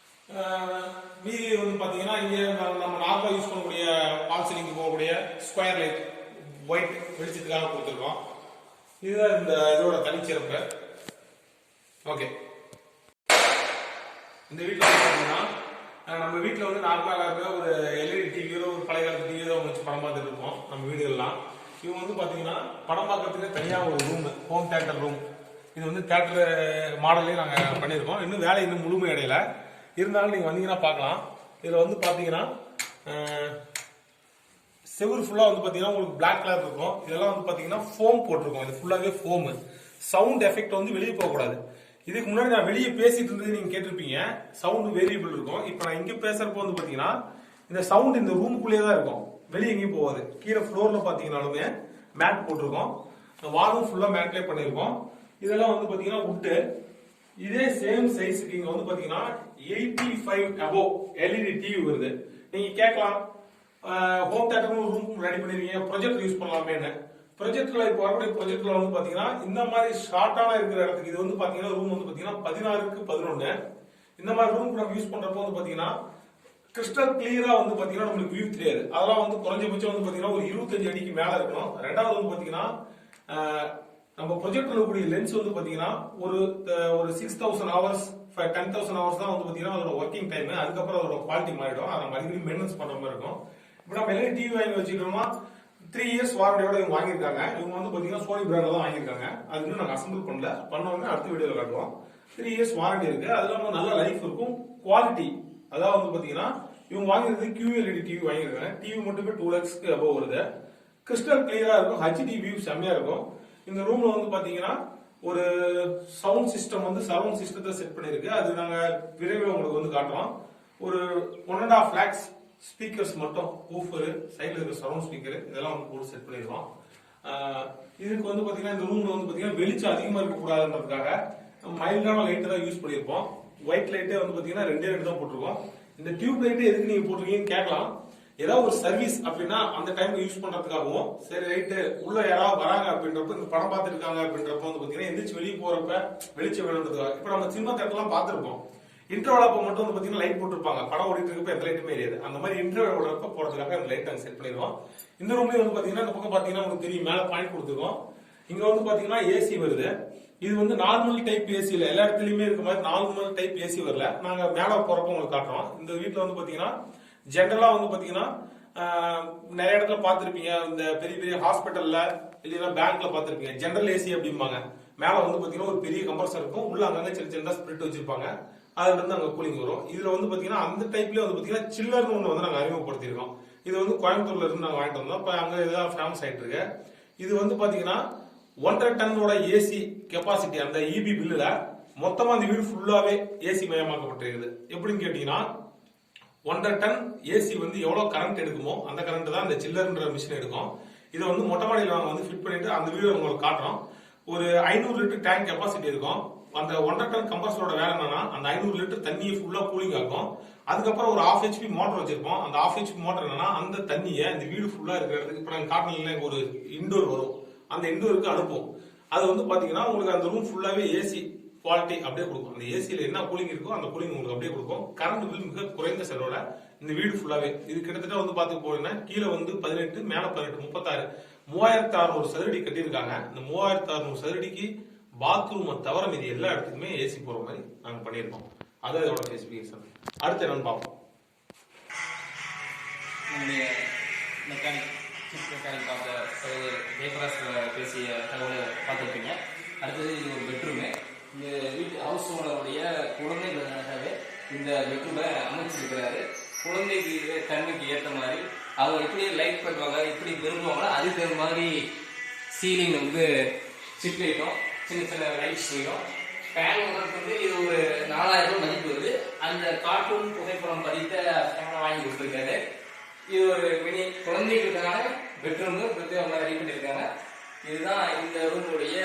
மீதி வந்து பாத்தீங்கன்னா இங்க நம்ம நார்மலா யூஸ் பண்ணக்கூடிய பால் சீலிங்க்கு போகக்கூடிய ஸ்கொயர் லைட் ஒயிட் வெளிச்சத்துக்காக கொடுத்துருக்கோம். இதுதான் இந்த இதோட தனிச்சிறப்பு. ஓகே, இந்த வீட்டில் வந்து பார்த்தீங்கன்னா நம்ம வீட்டில் வந்து நார்மலாக ஒரு எல்இடி டிவியோ ஒரு பழைய காலத்து டிவியோ வச்சு படம் பார்த்துட்டு இருப்போம் நம்ம வீடுகள்லாம். இவங்க வந்து பார்த்தீங்கன்னா படம் பார்க்கறதுக்கு தனியாக ஒரு ரூம், ஹோம் தியேட்டர் ரூம். இது வந்து தியேட்டர் மாடல்லே நாங்கள் பண்ணியிருக்கோம். இன்னும் வேலை இன்னும் முழுமை அடையல. இருந்தாலும் நீங்கள் வந்தீங்கன்னா பார்க்கலாம். இதில் வந்து பார்த்தீங்கன்னா செவுரு ஃபுல்லாக வந்து பார்த்தீங்கன்னா உங்களுக்கு பிளாக் கலர் இருக்கும். இதெல்லாம் வந்து பார்த்தீங்கன்னா ஃபோம் போட்டிருக்கோம். இது ஃபுல்லாகவே ஃபோமு. சவுண்ட் எஃபெக்ட் வந்து வெளியே போகக்கூடாது. இதுக்கு முன்னாடி நான் வெளியே பேசிட்டு இருந்தது நீங்க கேட்டிருப்பீங்க. சவுண்ட் வேரியபிள் இருக்கும். இப்போ நான் இங்க பேசுறப்போ வந்து பாத்தீங்கன்னா இந்த சவுண்ட் இந்த ரூமுக்குள்ளேயே தான் இருக்கும். வெளியே எங்கேயும் போகாது. கீழே ஃப்ளோர்ல பாத்தீங்கன்னாலுமே மேட் போட்டிருக்கோம். வாலும் ஃபுல்லா மேட்லேயே பண்ணிருக்கோம். இதெல்லாம் வந்து பாத்தீங்கன்னா உட்டு. இதே சேம் சைஸுக்கு இங்க வந்து பாத்தீங்கன்னா 85 அபோவ் எல்இடி டிவி வருது. நீங்க கேட்கலாம், ஹோம் தியேட்டர் ரூம் ரெடி பண்ணிருக்கீங்க, ப்ரொஜெக்டர் யூஸ் பண்ணலாமேன்னு. ப்ரொஜெக்டர்ல இப்போ வரக்கூடிய ப்ரொஜெக்டர்ல வந்து பாத்தீங்கன்னா இந்த மாதிரி ஷார்ட்டான இருக்கிற இடத்துக்கு இது வந்து பாத்தீங்கன்னா ரூம் வந்து பாத்தீங்கன்னா 16க்கு 11. இந்த மாதிரி ரூம் நம்ம யூஸ் பண்றப்போ வந்து பாத்தீங்கன்னா கிறிஸ்டல் கிளியரா வந்து பாத்தீங்கன்னா நம்மளுக்கு வியூ தெரியாது. அதெல்லாம் வந்து குறைஞ்சபட்சம் வந்து பாத்தீங்கன்னா ஒரு 25 அடிக்கு மேல இருக்கணும். ரெண்டாவது வந்து பாத்தீங்கன்னா நம்ம ப்ரொஜெக்டர்ல கூடிய லென்ஸ் வந்து பாத்தீங்கன்னா ஒரு 6000 ஹவர்ஸ் 10,000 ஹவர்ஸ் தான் வந்து பாத்தீங்கன்னா அதோட ஒர்க்கிங் டைம். அதுக்கப்புறம் அதோட குவாலிட்டி மாறிடும். அதை நம்ம அடிக்கடி மெயின்டெனன்ஸ் பண்ற மாதிரி இருக்கும். இப்போ நம்ம எல்இடி டிவி வாங்கி வச்சுக்கிட்டோம்னா 3 இயர்ஸ் வாரண்டியோட இவங்க வாங்கியிருக்காங்க. இவங்க வந்து பாத்தீங்கன்னா சோனி பிராண்ட்ல தான் வாங்கியிருக்காங்க. அது இன்னும் நாங்க அசம்பிள் பண்ணல. பண்ணவங்க அடுத்த வீடியோல காட்டுவோம். 3 இயர்ஸ் வாரண்டி இருக்கு. அது இல்லாம நல்ல லைஃப் இருக்கும். குவாலிட்டி அதாவது வந்து பாத்தீங்கன்னா இவங்க வாங்கினது QLED டிவி வாங்கியிருக்காங்க. டிவி மட்டுமே 2 lakhsக்கு அபோவ் வருது. கிறிஸ்டல் கிளியரா இருக்கும். HD வியூ செம்மையா இருக்கும். இந்த ரூம்ல வந்து பாத்தீங்கன்னா ஒரு சவுண்ட் சிஸ்டம் வந்து சரவுண்ட் சிஸ்டத்தை செட் பண்ணிருக்கு. அது நாங்க விரைவில் உங்களுக்கு வந்து காட்டுறோம். ஒரு 1.5 lakhs ஸ்பீக்கர்ஸ் மட்டும், ஊஃபர், சைடுல இருக்க சரவுண்ட் ஸ்பீக்கர் இதெல்லாம் வந்து போட்டு செட் பண்ணிடுவோம். இதுக்கு வந்து பாத்தீங்கன்னா இந்த ரூம்ல வந்து பாத்தீங்கன்னா வெளிச்சம் அதிகமா இருக்கக்கூடாதுன்றதுக்காக மைல்டான லைட் தான் யூஸ் பண்ணியிருப்போம். ஒயிட் லைட்டே வந்து பாத்தீங்கன்னா 2 லைட் தான் போட்டிருக்கோம். இந்த டியூப் லைட் எதுக்கு நீங்க போட்டிருக்கீங்கன்னு கேட்கலாம். ஏதாவது ஒரு சர்வீஸ் அப்படின்னா அந்த டைம்ல யூஸ் பண்றதுக்காகவும், சரி ரைட்டு உள்ள யாராவது வராங்க அப்படின்றப்ப இந்த படம் பார்த்துட்டு இருக்காங்க அப்படின்றப்ப வந்து பாத்தீங்கன்னா எந்திரிச்சு வெளியே போறப்ப வெளிச்சம் வேணுன்றதுக்காக. இப்ப நம்ம சினிமா தேட்டர்லாம் பார்த்திருப்போம். இன்டர்வல் அப்ப மட்டும் வந்து பாத்தீங்கன்னா லைட் போட்டிருப்பாங்க, படம் ஓடிட்டு இருக்கப்ப எந்த லைட்டுமே எரியாது. அந்த மாதிரி இன்டர்வல் ஓடுறப்ப போறதுக்காக அந்த லைட் நாங்க செட் பண்ணிடுவோம். இந்த ரூம்லயே வந்து பாத்தீங்கன்னா இந்த பக்கம் பாத்தீங்கன்னா உங்களுக்கு தெரியும், மேல பாயிண்ட் கொடுத்துருக்கோம். இங்க வந்து பாத்தீங்கன்னா ஏசி வருது. இது வந்து நார்மல் டைப் ஏசி இல்ல, எல்லா இடத்துலயுமே இருக்க மாதிரி நார்மல் டைப் ஏசி வரல. நாங்க மேல போறப்ப உங்களுக்கு காட்டுறோம். இந்த வீட்டுல வந்து பாத்தீங்கன்னா ஜென்ரலா வந்து பாத்தீங்கன்னா நிறைய இடத்துல பாத்திருப்பீங்க, இந்த பெரிய பெரிய ஹாஸ்பிட்டல்ல இல்லைன்னா பேங்க்ல பாத்திருப்பீங்க ஜெனரல் ஏசி அப்படிம்பாங்க. மேல வந்து பாத்தீங்கன்னா ஒரு பெரிய கம்ப்ரஸர் இருக்கும், உள்ள அங்கங்க சின்ன சின்ன ஸ்பிரிட் வச்சிருப்பாங்க, அதுல இருந்து அங்க கூலிங் வரும். இதுல வந்து பாத்தீங்கன்னா அந்த டைப்லயே வந்து பாத்தீங்கன்னா சில்லர்னு ஒண்ணு வந்து நாங்க அறிமுகப்படுத்திருக்கோம். இது வந்து கோயம்புத்தூர்ல இருந்து நாங்க வாங்கிட்டு வந்தோம். இப்ப அங்க இதுதான் ஃபேமஸ் ஆயிட்டு இருக்கு. இது வந்து பாத்தீங்கன்னா 1.5 டன்னோட ஏசி கெப்பாசிட்டி அந்த இபி பில்லுல மொத்தமா அந்த வீடு ஃபுல்லாவே ஏசி மயமாக்கப்பட்டிருக்குது. எப்படின்னு கேட்டீங்கன்னா 1.5 டன் ஏசி வந்து எவ்வளவு கரண்ட் எடுக்குமோ அந்த கரண்ட் தான் இந்த சில்லர்ன்ற மிஷின் எடுக்கும். இதை வந்து மொட்டை மாடியில் நாங்கள் வந்து ஃபிட் பண்ணிட்டு அந்த வீடியோ உங்களுக்கு காட்டுறோம். ஒரு 500 லிட்டர் டேங்க் கெப்பாசிட்டி இருக்கும். அந்த 1.5 டன் கம்ப்ரஸரோட வேலை என்னன்னா அந்த 500 லிட்டர் தண்ணியை ஃபுல்லா கூலிங் ஆகும். அதுக்கப்புறம் ஒரு 1/2 HP மோட்டர் வச்சிருப்போம். அந்த 1/2 HP மோட்டர் என்னன்னா அந்த தண்ணியை இந்த வீடு ஃபுல்லா இருக்கிற இடத்துக்கு இப்ப நாங்கள் காட்டல ஒரு இன்டோர் வரும், அந்த இன்டோருக்கு அனுப்பும். அது வந்து பாத்தீங்கன்னா உங்களுக்கு அந்த ரூம் ஃபுல்லாவே ஏசி குவாலிட்டி அப்படியே கொடுக்கும். அந்த ஏசியில என்ன கூலிங் இருக்கோ அந்த கூலிங் உங்களுக்கு அப்படியே கொடுக்கும். கரண்ட் பில் மிக குறைந்த செலவுல இந்த வீடு ஃபுல்லாவே இது கிட்டத்தட்ட வந்து பாத்துக்க போறீங்கன்னா கீழே வந்து 18 மேல 18 36 3600 சதுரடி கட்டியிருக்காங்க. இந்த 3600 சதுரடிக்கு பாத்ரூமை தவிர மீதி எல்லா இடத்துக்குமே ஏசி போற மாதிரி நாங்க பண்ணியிருக்கோம். அதான் இதோட ஸ்பெசிபிகேஷன். அடுத்து என்னன்னு பார்ப்போம். நம்முடைய மெக்கானிக் சீஃப் மெக்கானிக் ஜெயபிரகாஷ் பேசிய தகவலை பார்த்துருப்பீங்க. அடுத்தது இது ஒரு பெட்ரூமு. இந்த வீட்டு ஹவுஸ் ஓனருடைய குழந்தைகளுக்காகவே இந்த பெட்ரூமை அமைச்சிருக்கிறாரு. குழந்தைக்கு தன்மைக்கு ஏற்ற மாதிரி அவங்க எப்படி லைட் பண்ணுவாங்க, எப்படி விரும்புவாங்களோ அதுக்கு தகுந்த மாதிரி சீலிங் வந்து சிட் லைட்டும் சின்ன சின்ன லைட்ஸ் வைக்கும். ஃபேன் வந்து இது ஒரு 4000 ரூபாய் மதிப்பு வருது. அந்த கார்ட்டூன் புகைப்படம் பதித்த ஃபேனை வாங்கி கொடுத்துருக்காரு. இது ஒரு மினி குழந்தைகளுக்கான பெட்ரூம் அவங்க ரெடி பண்ணியிருக்காங்க. இதுதான் இந்த ரூமுடைய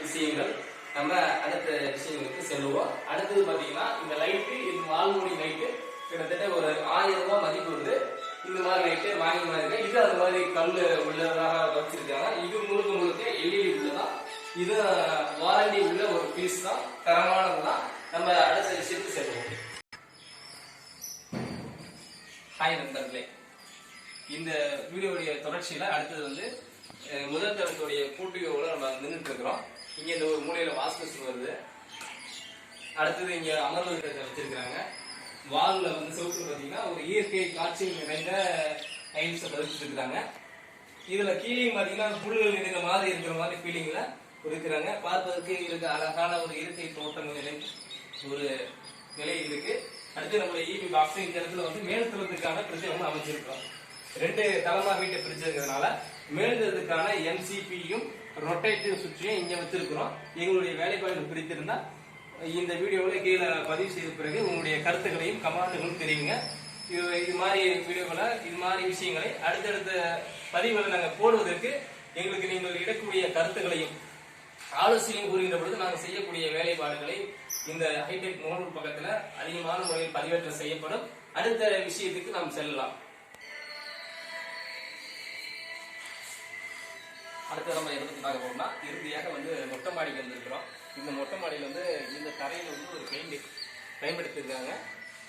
விஷயங்கள். நம்ம அடுத்த விஷயங்களுக்கு செல்லுவோம். அடுத்தது பாத்தீங்கன்னா இந்த லைட்டு, இது வால்மூடி லைட்டு கிட்டத்தட்ட ஒரு 1000 ரூபாய் மதிப்பு வருது. இந்த மாதிரி லைட்டு வாங்கி மாதிரி இது அந்த மாதிரி கல் உள்ளதாக வச்சிருக்காங்க. இது முழுக்க முழுக்க எல்இடி உள்ளதான். இது வாரண்டி உள்ள ஒரு பீஸ் தான், தரமானதுதான். நம்ம அடுத்த விஷயத்துக்கு செல்லுவோம். ஹாய் நண்பர்களே, இந்த வீடியோடைய தொடர்ச்சியில அடுத்தது வந்து முதல் தரத்துடைய போட்டியோட நம்ம நின்றுட்டு இருக்கிறோம். இங்க இந்த ஒரு மூலையில வாஸ்து வருது. அடுத்தது இங்க அமர்வு வச்சிருக்காங்க. வால்ல வந்து செவுத்துல பாத்தீங்கன்னா ஒரு இயற்கை காட்சிகள் நிறைந்த டைல்ஸ் பதிச்சுட்டு இருக்காங்க. இதுல கீழே பாத்தீங்கன்னா புல்கள் இருக்கிற மாதிரி இருக்கிற மாதிரி ஃபீலிங்ல இருக்கிறாங்க. பார்ப்பதற்கு இதுக்கு அழகான ஒரு இயற்கை தோட்டங்கள் நிலை ஒரு நிலை இருக்கு. அடுத்து நம்மளுடைய இபி பாக்ஸ் இந்த இடத்துல வந்து மேல்தளத்துக்கான பிரிட்ஜை வந்து அமைச்சிருக்கிறோம். 2 தளமா வீட்டை பிரிச்சதுனால மேல்தளத்துக்கான எம்சிபியும் ரொட்டேட்டிவ் சுவிட்சையும் இங்க வச்சிருக்கிறோம். எங்களுடைய வேலைப்பாடுகள் பிரித்திருந்தா இந்த வீடியோவில் கீழே பதிவு செய்த பிறகு உங்களுடைய கருத்துக்களையும் கமெண்ட்களும் தெரியுங்க. இது மாதிரி வீடியோக்களை, இது மாதிரி விஷயங்களை அடுத்தடுத்த பதிவுகளை நாங்கள் போடுவதற்கு எங்களுக்கு நீங்கள் இடக்கூடிய கருத்துக்களையும் ஆலோசனையும் கூறுகின்ற பொழுது நாங்கள் செய்யக்கூடிய வேலைப்பாடுகளை இந்த ஹைடெக் முகநூல் பக்கத்தில் அதிகமான முறையில் பதிவேற்றம் செய்யப்படும். அடுத்த விஷயத்துக்கு நாம் செல்லலாம். அடுத்த நம்ம எதை பற்றி பார்க்க போறோம்னா, இறுதியாக வந்து மொட்டை மாடிக்கு வந்திருக்கிறோம். இந்த மொட்டை மாடியில் வந்து இந்த தரையில் வந்து ஒரு பெயிண்ட் பயன்படுத்தியிருக்காங்க.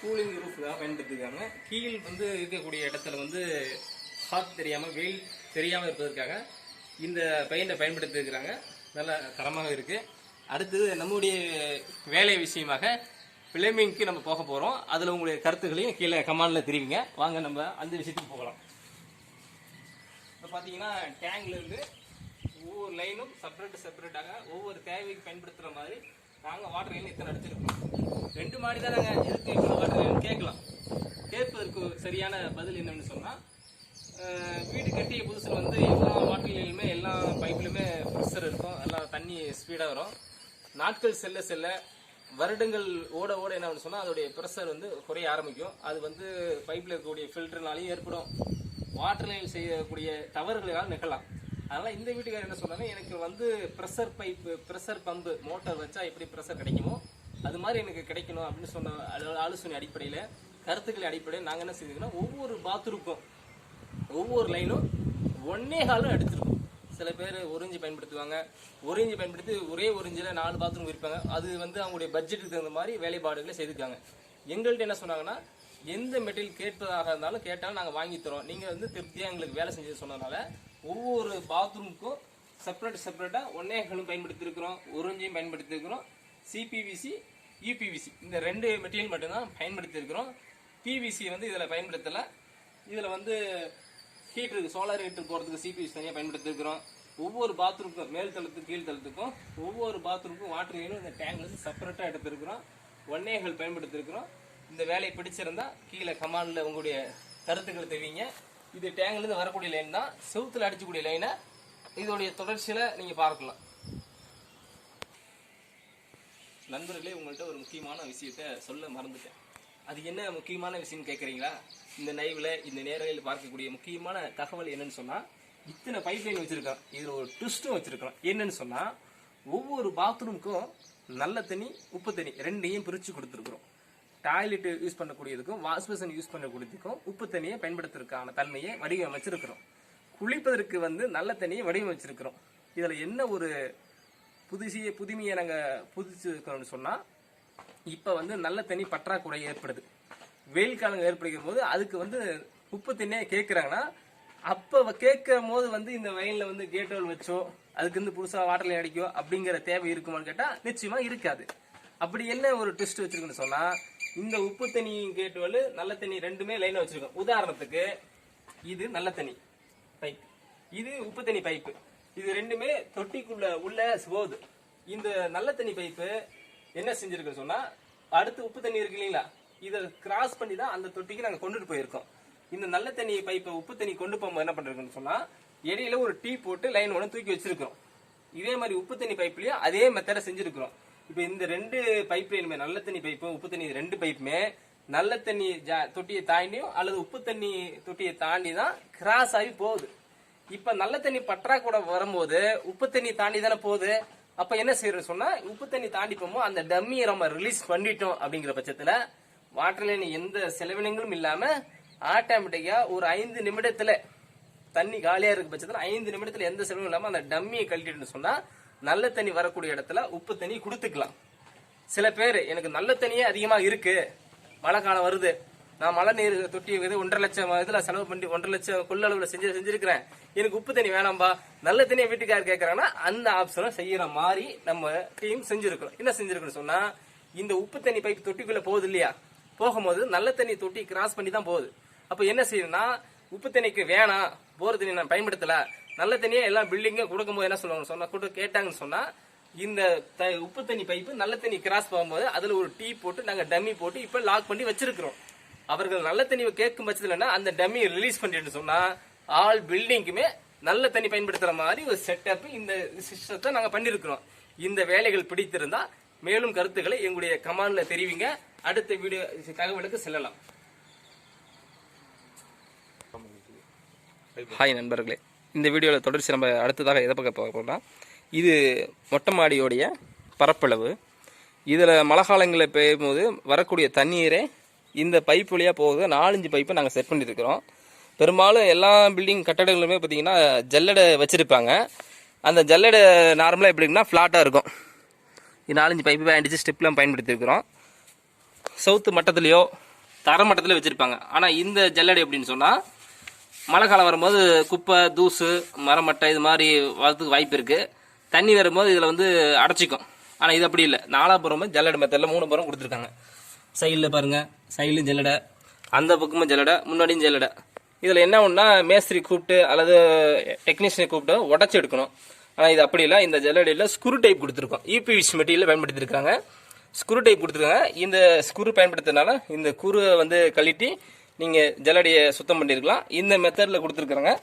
கூலிங் ரூஃப்காக பயன்படுத்தியிருக்காங்க. கீழ் வந்து இருக்கக்கூடிய இடத்துல வந்து ஹாட் தெரியாமல், வெயில் தெரியாமல் இருப்பதற்காக இந்த பெயிண்டை பயன்படுத்தியிருக்கிறாங்க. நல்ல தரமாக இருக்கு. அடுத்தது நம்முடைய வேலை விஷயமாக பிளம்பிங்க்கு நம்ம போக போகிறோம். அதில் உங்களுடைய கருத்துக்களையும் கீழே கமெண்ட்ல தெரிவிங்க. வாங்க நம்ம அந்த விஷயத்துக்கு போகலாம். இப்போ பார்த்தீங்கன்னா டேங்க்ல இருந்து ஒவ்வொரு லைனும் செப்பரேட்டாக ஒவ்வொரு தேவைக்கு பயன்படுத்துகிற மாதிரி நாங்கள் வாட்டர் லைன் இத்தனை அடிச்சிருக்கோம். 2 மாடி தான் நாங்கள் எதுக்கு இவ்வளோ வாட்டர் லைன் கேட்கலாம். கேட்பதற்கு சரியான பதில் என்னன்னு சொன்னால், வீடு கட்டிய புதுசில் வந்து எல்லா வாட்டர் லைனுமே எல்லா பைப்லையுமே ப்ரெஷர் இருக்கும், எல்லாம் தண்ணி ஸ்பீடாக வரும். நாட்கள் செல்ல செல்ல வருடங்கள் ஓட ஓட என்ன சொன்னால் அதோடைய ப்ரெஷர் வந்து குறைய ஆரம்பிக்கும். அது வந்து பைப்பில் இருக்கக்கூடிய ஃபில்டர்னாலையும் ஏற்படும். வாட்டர் லைன் செய்யக்கூடிய தவறுகளால் நிகழலாம். அதனால் இந்த வீட்டுக்காரர் என்ன சொன்னாங்க, எனக்கு வந்து pressure pipe pressure pump motor வச்சா எப்படி ப்ரெஷர் கிடைக்குமோ அது மாதிரி எனக்கு கிடைக்கணும் அப்படின்னு சொன்ன ஆலோசனை அடிப்படையில், கருத்துக்கள் அடிப்படையில் நாங்கள் என்ன செஞ்சுக்கோன்னா ஒவ்வொரு பாத்ரூமுக்கும் ஒவ்வொரு லைனும் 1.25 எடுத்துருக்கோம். சில பேர் ஒரிஞ்சு பயன்படுத்துவாங்க, ஒரிஞ்சு பயன்படுத்தி ஒரே ஒரிஞ்சில் 4 பாத்ரூம் இருப்பாங்க. அது வந்து அவங்களுடைய பட்ஜெட்டுக்கு தகுந்த மாதிரி வேலைப்பாடுகளை செய்துக்காங்க. எங்கள்கிட்ட என்ன சொன்னாங்கன்னா, எந்த மெட்டீரியல் கேட்பதாக இருந்தாலும் கேட்டாலும் நாங்கள் வாங்கி தரோம், நீங்கள் வந்து திருப்தியாக எங்களுக்கு வேலை செஞ்சு சொன்னதுனால ஒவ்வொரு பாத்ரூமுக்கும் செப்பரேட்டாக 1.25 பயன்படுத்தியிருக்கிறோம், ஒரிஞ்சையும் பயன்படுத்தியிருக்கிறோம். சிபிவிசி யூபிவிசி இந்த 2 மெட்டீரியல் மட்டும்தான் பயன்படுத்தியிருக்கிறோம். பிவிசி வந்து இதில் பயன்படுத்தலை. இதில் வந்து ஹீட்டருக்கு சோலார் ஹீட்டர் போகிறதுக்கு சிபிவிசி தனியாக பயன்படுத்தியிருக்கிறோம். ஒவ்வொரு பாத்ரூமுக்கும் மேல் தளத்துக்கும் கீழ் தளத்துக்கும் ஒவ்வொரு பாத்ரூமுக்கும் வாட்டர் ஹீட்டரும் இந்த டேங்க்லேருந்து செப்பரேட்டாக எடுத்திருக்கிறோம். 1.25 பயன்படுத்தியிருக்கிறோம். இந்த வேலையை பிடிச்சிருந்தா கீழே கமாண்டில் உங்களுடைய கருத்துக்களை தெரிவிங்க. இது டேங்க்லேருந்து வரக்கூடிய லைன் தான், செவுத்தில் அடிச்சக்கூடிய லைனை இதோடைய தொடர்ச்சியில் நீங்கள் பார்க்கலாம். நண்பர்களே, உங்கள்கிட்ட ஒரு முக்கியமான விஷயத்த சொல்ல மறந்துட்டேன். அது என்ன முக்கியமான விஷயம்னு கேட்குறீங்களா? இந்த லைவில் இந்த நேரலையில் பார்க்கக்கூடிய முக்கியமான தகவல் என்னன்னு சொன்னால், இத்தனை பைப் லைன் வச்சுருக்கோம், இதில் ஒரு ட்விஸ்ட்டும் வச்சுருக்கோம். என்னன்னு சொன்னால், ஒவ்வொரு பாத்ரூமுக்கும் நல்ல தண்ணி உப்பு தண்ணி 2ஐயும் பிரித்து கொடுத்துருக்குறோம். டாய்லெட் யூஸ் பண்ணக்கூடியதுக்கும் வாஷ் பேஷன் யூஸ் பண்ணக்கூடியதுக்கும் உப்பு தண்ணியை பயன்படுத்துறதுக்கான தன்மையை வடிவமைச்சிருக்கிறோம். குளிப்பதற்கு வந்து நல்ல தண்ணியை வடிவமைச்சிருக்கிறோம். இதில் என்ன ஒரு புதுமையை நாங்கள் புதுச்சிருக்கிறோம்னு சொன்னால், இப்போ வந்து நல்ல தண்ணி பற்றாக்குறை ஏற்படுது. வெயில் காலம் ஏற்படுகிற போது அதுக்கு வந்து உப்பு தண்ணியை கேட்குறாங்கன்னா, அப்போ கேட்கும் போது வந்து இந்த வயலில் வந்து கேட்டோல் வச்சோ அதுக்கு வந்து புதுசாக வாட்டர் லைன் அடிக்கோ அப்படிங்கிற தேவை இருக்குமான்னு கேட்டால் நிச்சயமாக இருக்காது. அப்படி என்ன ஒரு ட்விஸ்ட் வச்சிருக்குன்னு சொன்னால், இந்த உப்பு தண்ணி கேட்டோல் நல்ல தண்ணி 2மே லைனாக வச்சுருக்கோம். உதாரணத்துக்கு இது நல்ல தண்ணி பைப், இது உப்பு தண்ணி பைப்பு. இது 2மே தொட்டிக்குள்ள உள்ள போகுது. இந்த நல்ல தண்ணி பைப்பு என்ன செஞ்சிருக்குன்னு சொன்னா, அடுத்து உப்பு தண்ணி இருக்கு இல்லைங்களா, இதை கிராஸ் பண்ணி தான் அந்த தொட்டிக்கு நாங்கள் கொண்டுட்டு போயிருக்கோம். இந்த நல்ல தண்ணி பைப்பை உப்பு தண்ணி கொண்டு போகும்போது என்ன பண்றதுன்னு சொன்னா, இடையில ஒரு டீ போட்டு லைன் ஒன்று தூக்கி வச்சிருக்கிறோம். இதே மாதிரி உப்பு தண்ணி பைப்லயும் அதே மெத்தடை செஞ்சிருக்கிறோம். இப்போ இந்த 2 பைப் லைனுமே, நல்ல தண்ணி பைப்பும் உப்பு தண்ணி 2 பைப்புமே நல்ல தண்ணி தொட்டியை தாண்டியும் அல்லது உப்பு தண்ணி தொட்டியை தாண்டி தான் கிராஸ் ஆகி போகுது. இப்ப நல்ல தண்ணி பற்றாக்குறை வரும்போது உப்பு தண்ணி தாண்டி தானே போகுது. அப்ப என்ன செய்யறோம் சொன்னா, உப்பு தண்ணி தாண்டி போகும்போது அந்த டம்மியை நம்ம ரிலீஸ் பண்ணிட்டோம். அப்படிங்கிற பட்சத்துல வாட்டர் லைன் எந்த செலவினங்களும் இல்லாம ஆட்டோமேட்டிக்கா ஒரு 5 நிமிடத்துல தண்ணி காலியா இருக்க பட்சத்துல 5 நிமிடத்துல எந்த செலவும் இல்லாம அந்த டம்மியை கழட்டிட்டு சொன்னா நல்ல தண்ணி வரக்கூடிய இடத்துல உப்பு தண்ணி கொடுத்துக்கலாம். சில பேர் எனக்கு நல்ல தண்ணியே அதிகமா இருக்கு, மழை காலம் வருது, நான் மழை நீர் தொட்டி 1.5 லட்சம் இதுல செலவு பண்ணி 1.5 லட்சம் கொள்ளளவுல செஞ்சிருக்கிறேன், எனக்கு உப்பு தண்ணி வேணாம்பா, நல்ல தண்ணியை வீட்டுக்காரர் கேட்கறாங்கன்னா அந்த ஆப்ஷனை செய்யற மாதிரி நம்ம டீம் செஞ்சிருக்கிறோம். என்ன செஞ்சிருக்கோம் சொன்னா, இந்த உப்பு தண்ணி பைப் தொட்டிக்குள்ள போகுது இல்லையா, போகும்போது நல்ல தண்ணி தொட்டி கிராஸ் பண்ணி தான் போகுது. அப்ப என்ன செய்யணும்னா, உப்பு தண்ணிக்கு வேணாம், போர் தண்ணி நான் பயன்படுத்தல, நல்ல தண்ணியே எல்லாம் பில்டிங்கும் கொடுக்கும்போது என்ன சொல்லுவாங்க சொன்னா, கூட கேட்டாங்கன்னு சொன்னா, இந்த உப்பு தண்ணி பைப்பு நல்ல தண்ணி கிராஸ் போகும்போது அதுல ஒரு டீ போட்டு நாங்க டம்மி போட்டு இப்ப லாக் பண்ணி வச்சிருக்கிறோம். அவர்கள் நல்ல தண்ணி கேட்கும் பட்சத்துல அந்த டம்மியை ரிலீஸ் பண்ணிட்டு சொன்னா ஆல் பில்டிங்குமே நல்ல தண்ணி பயன்படுத்துற மாதிரி ஒரு செட்டப் இந்த சிஸ்டத்தை நாங்க பண்ணிருக்கிறோம். இந்த வேலைகள் பிடித்திருந்தா மேலும் கருத்துக்களை எங்களுடைய கமெண்ட்ல தெரிவிங்க. அடுத்த வீடியோ தகவலுக்கு செல்லலாம். ஹாய் நண்பர்களே, இந்த வீடியோவில் தொடர்ச்சி நம்ம அடுத்ததாக எதை பக்கம் பார்க்க போகிறோம்னா, இது மொட்டை மாடியோடைய பரப்பளவு. இதில் மழை காலங்களில் பெய்யும் போது வரக்கூடிய தண்ணீரே இந்த பைப் வழியாக போகுது. 4-5 பைப்பை நாங்கள் செட் பண்ணியிருக்கிறோம். பெரும்பாலும் எல்லா பில்டிங் கட்டடங்களுமே பார்த்திங்கன்னா ஜல்லடை வச்சுருப்பாங்க. அந்த ஜல்லடை நார்மலாக எப்படின்னா ஃப்ளாட்டாக இருக்கும். இது 4-5 பைப்பு அடித்து ஸ்டெப்லாம் பயன்படுத்தியிருக்கிறோம். சவுத்து மட்டத்துலேயோ தர மட்டத்தில் வச்சுருப்பாங்க. ஆனால் இந்த ஜல்லடை எப்படின்னு சொன்னால், மழை காலம் வரும்போது குப்பை தூசு மரமட்டை இது மாதிரி வரதுக்கு வாய்ப்பு இருக்குது. தண்ணி வரும்போது இதில் வந்து அடைச்சிக்கும். ஆனால் இது அப்படி இல்லை, 4 புறமும் ஜல்லடை மெத்தடில் 3 புறம் கொடுத்துருக்காங்க. சைடில் பாருங்கள், சைடிலும் ஜல்லடை, அந்த பக்கமும் ஜல்லடை, முன்னாடியும் ஜல்லடை. இதில் என்ன ஒன்றா மேஸ்திரி கூப்பிட்டு அல்லது டெக்னீஷியனை கூப்பிட்டு உடச்சி எடுக்கணும். ஆனால் இது அப்படி இல்லை, இந்த ஜல்லடையில் ஸ்க்ரூ டைப் கொடுத்துருக்கோம். யூபிவிசி மெட்டீரியல் பயன்படுத்தியிருக்காங்க, ஸ்க்ரூ டைப் கொடுத்துருக்காங்க. இந்த ஸ்க்ரூ பயன்படுத்துறதுனால இந்த குருவை வந்து கழட்டி நீங்கள் ஜல்லடையை சுத்தம் பண்ணியிருக்கலாம். இந்த மெத்தடில் கொடுத்துருக்குறாங்க.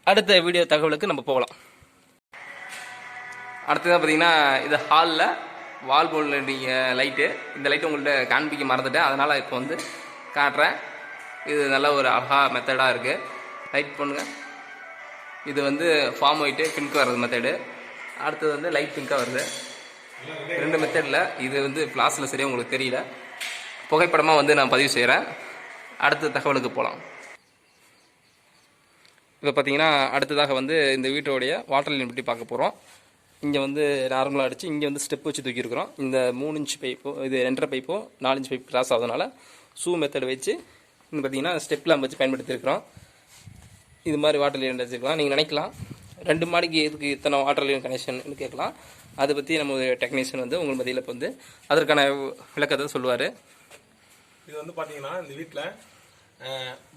அடுத்த வீடியோ தகவலுக்கு நம்ம போகலாம். அடுத்ததாக பார்த்தீங்கன்னா, இது ஹாலில் வால் போல்டிங் லைட்டு. இந்த லைட்டு உங்கள்கிட்ட காண்பிக்க மறந்துட்டேன், அதனால் இப்போ வந்து காட்டுறேன். இது நல்ல ஒரு அழகா மெத்தடாக இருக்குது. லைட் பண்ணுங்கள். இது வந்து ஃபார்ம் ஒயிட்டு பிங்க் வர்றது மெத்தடு. அடுத்தது வந்து லைட் பிங்காக வருது. 2 மெத்தடில் இது வந்து கிளாஸில் சரியாக உங்களுக்கு தெரியல, புகைப்படமாக வந்து நான் பதிவு செய்கிறேன். அடுத்த தகவலுக்கு போகலாம். இப்போ பார்த்தீங்கன்னா அடுத்ததாக வந்து இந்த வீட்டோடைய வாட்டர் லைன் பற்றி பார்க்க போகிறோம். இங்கே வந்து நார்மலாக அடித்து இங்கே வந்து ஸ்டெப் வச்சு தூக்கியிருக்கிறோம். இந்த 3 இன்ச் பைப்போ இது 2.5 பைப்போ 4 இன்ச் பைப் கிராஸ் ஆகுதுனால ஷூ மெத்தட் வச்சு இங்கே பார்த்தீங்கன்னா ஸ்டெப்பில் வச்சு பயன்படுத்தியிருக்கிறோம். இது மாதிரி வாட்டர் லைன் வச்சுருக்கலாம். நீங்கள் நினைக்கலாம் 2 மாடிக்கு எதுக்கு இத்தனை வாட்டர் லைன் கனெக்ஷன் கேட்கலாம். அதை பற்றி நம்ம டெக்னீஷியன் வந்து உங்கள் மத்தியில் இப்போ வந்து அதற்கான விளக்கத்தை சொல்லுவார். இது வந்து பார்த்தீங்கன்னா இந்த வீட்டில்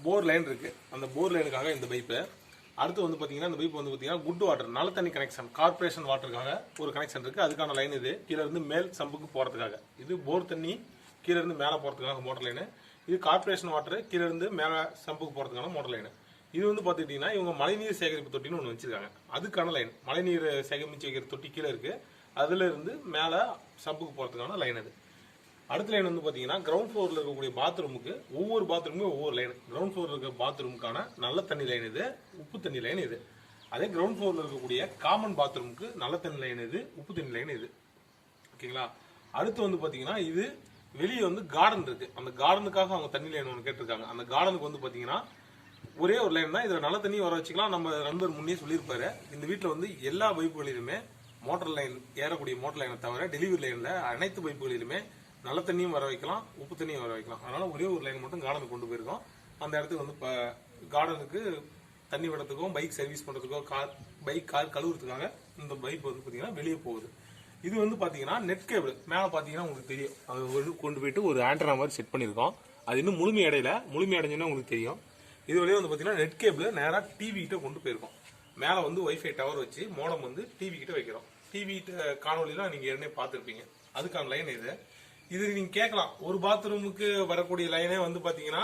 போர் லைன் இருக்குது. அந்த போர் லைனுக்காக இந்த பைப்பு. அடுத்து வந்து பார்த்தீங்கன்னா இந்த பைப் வந்து பார்த்தீங்கன்னா குட் வாட்டர் நல்ல தண்ணி கனெக்ஷன் கார்பரேஷன் வாட்டருக்காக ஒரு கனெக்ஷன் இருக்குது. அதுக்கான லைன் இது கீழே இருந்து மேல் சம்புக்கு போகிறதுக்காக. இது போர் தண்ணி கீழே இருந்து மேலே போகிறதுக்காக மோட்டர் லைனு. இது கார்பரேஷன் வாட்டர் கீழே இருந்து மேலே சம்புக்கு போகிறதுக்கான மோட்டர் லைனு. இது வந்து பார்த்துக்கிட்டிங்கன்னா இவங்க மழைநீர் சேகரிப்பு தொட்டின்னு ஒன்று வச்சுருக்காங்க. அதுக்கான லைன் மழைநீர் சேகரித்து வைக்கிற தொட்டி கீழே இருக்குது. அதில் இருந்து மேலே சம்புக்கு போகிறதுக்கான லைன் அது. அடுத்த லைன் வந்து பார்த்தீங்கன்னா கிரவுண்ட் ஃப்ளோரில் இருக்கக்கூடிய பாத்ரூமுக்கு ஒவ்வொரு பாத்ரூமுக்கும் ஒவ்வொரு லைன். கிரவுண்ட் ஃப்ளோரில் இருக்கிற பாத்ரூமுக்கான நல்ல தண்ணி லைன் இது, உப்பு தண்ணி லைன் இது. அதே கிரவுண்ட் ஃப்ளோரில் இருக்கக்கூடிய காமன் பாத்ரூமுக்கு நல்ல தண்ணி லைன் இது, உப்பு தண்ணி லைன் இது. ஓகேங்களா? அடுத்து வந்து பார்த்தீங்கன்னா இது வெளியே வந்து கார்டன் இருக்குது. அந்த கார்டனுக்காக அவங்க தண்ணி லைன் ஒன்று கேட்டிருக்காங்க. அந்த கார்டனுக்கு வந்து பார்த்தீங்கன்னா ஒரே ஒரு லைன் தான். இதில் நல்ல தண்ணி வர வச்சுக்கலாம். நம்ம நண்பர் முன்னே சொல்லியிருப்பாரு, இந்த வீட்டில் வந்து எல்லா பைப்புகளிலுமே மோட்டர் லைன் ஏறக்கூடிய மோட்டர் லைனை தவிர டெலிவரி லைனில் அனைத்து பைப்புகளிலுமே நல்ல தண்ணியும் வர வைக்கலாம், உப்பு தண்ணியும் வர வைக்கலாம். அதனால ஒரே ஒரு லைன் மட்டும் கார்டனுக்கு கொண்டு போயிருக்கோம். அந்த இடத்துக்கு வந்து கார்டனுக்கு தண்ணி விடத்துக்கும் பைக் சர்வீஸ் பண்ணுறதுக்கோ கார் கழுவுறதுக்காக இந்த பைப் வந்து பார்த்தீங்கன்னா வெளியே போகுது. இது வந்து பார்த்தீங்கன்னா நெட் கேபிள் மேலே பார்த்தீங்கன்னா உங்களுக்கு தெரியும். அது கொண்டு போயிட்டு ஒரு ஆண்டனா மாதிரி செட் பண்ணியிருக்கோம். அது இன்னும் முழுமை அடைஞ்சோன்னா உங்களுக்கு தெரியும். இது வழியே வந்து பார்த்தீங்கன்னா நெட் கேபிள் நேராக டிவி கிட்ட கொண்டு போயிருக்கோம். மேலே வந்து வைஃபை டவர் வச்சு மோடம் வந்து டிவி கிட்ட வைக்கிறோம். டிவி காணொலிலாம் நீங்கள் ஏற்கனவே பார்த்துருப்பீங்க. அதுக்கான லைன் இது நீங்க கேட்கலாம், ஒரு பாத்ரூமுக்கு வரக்கூடிய லைனே வந்து பாத்தீங்கன்னா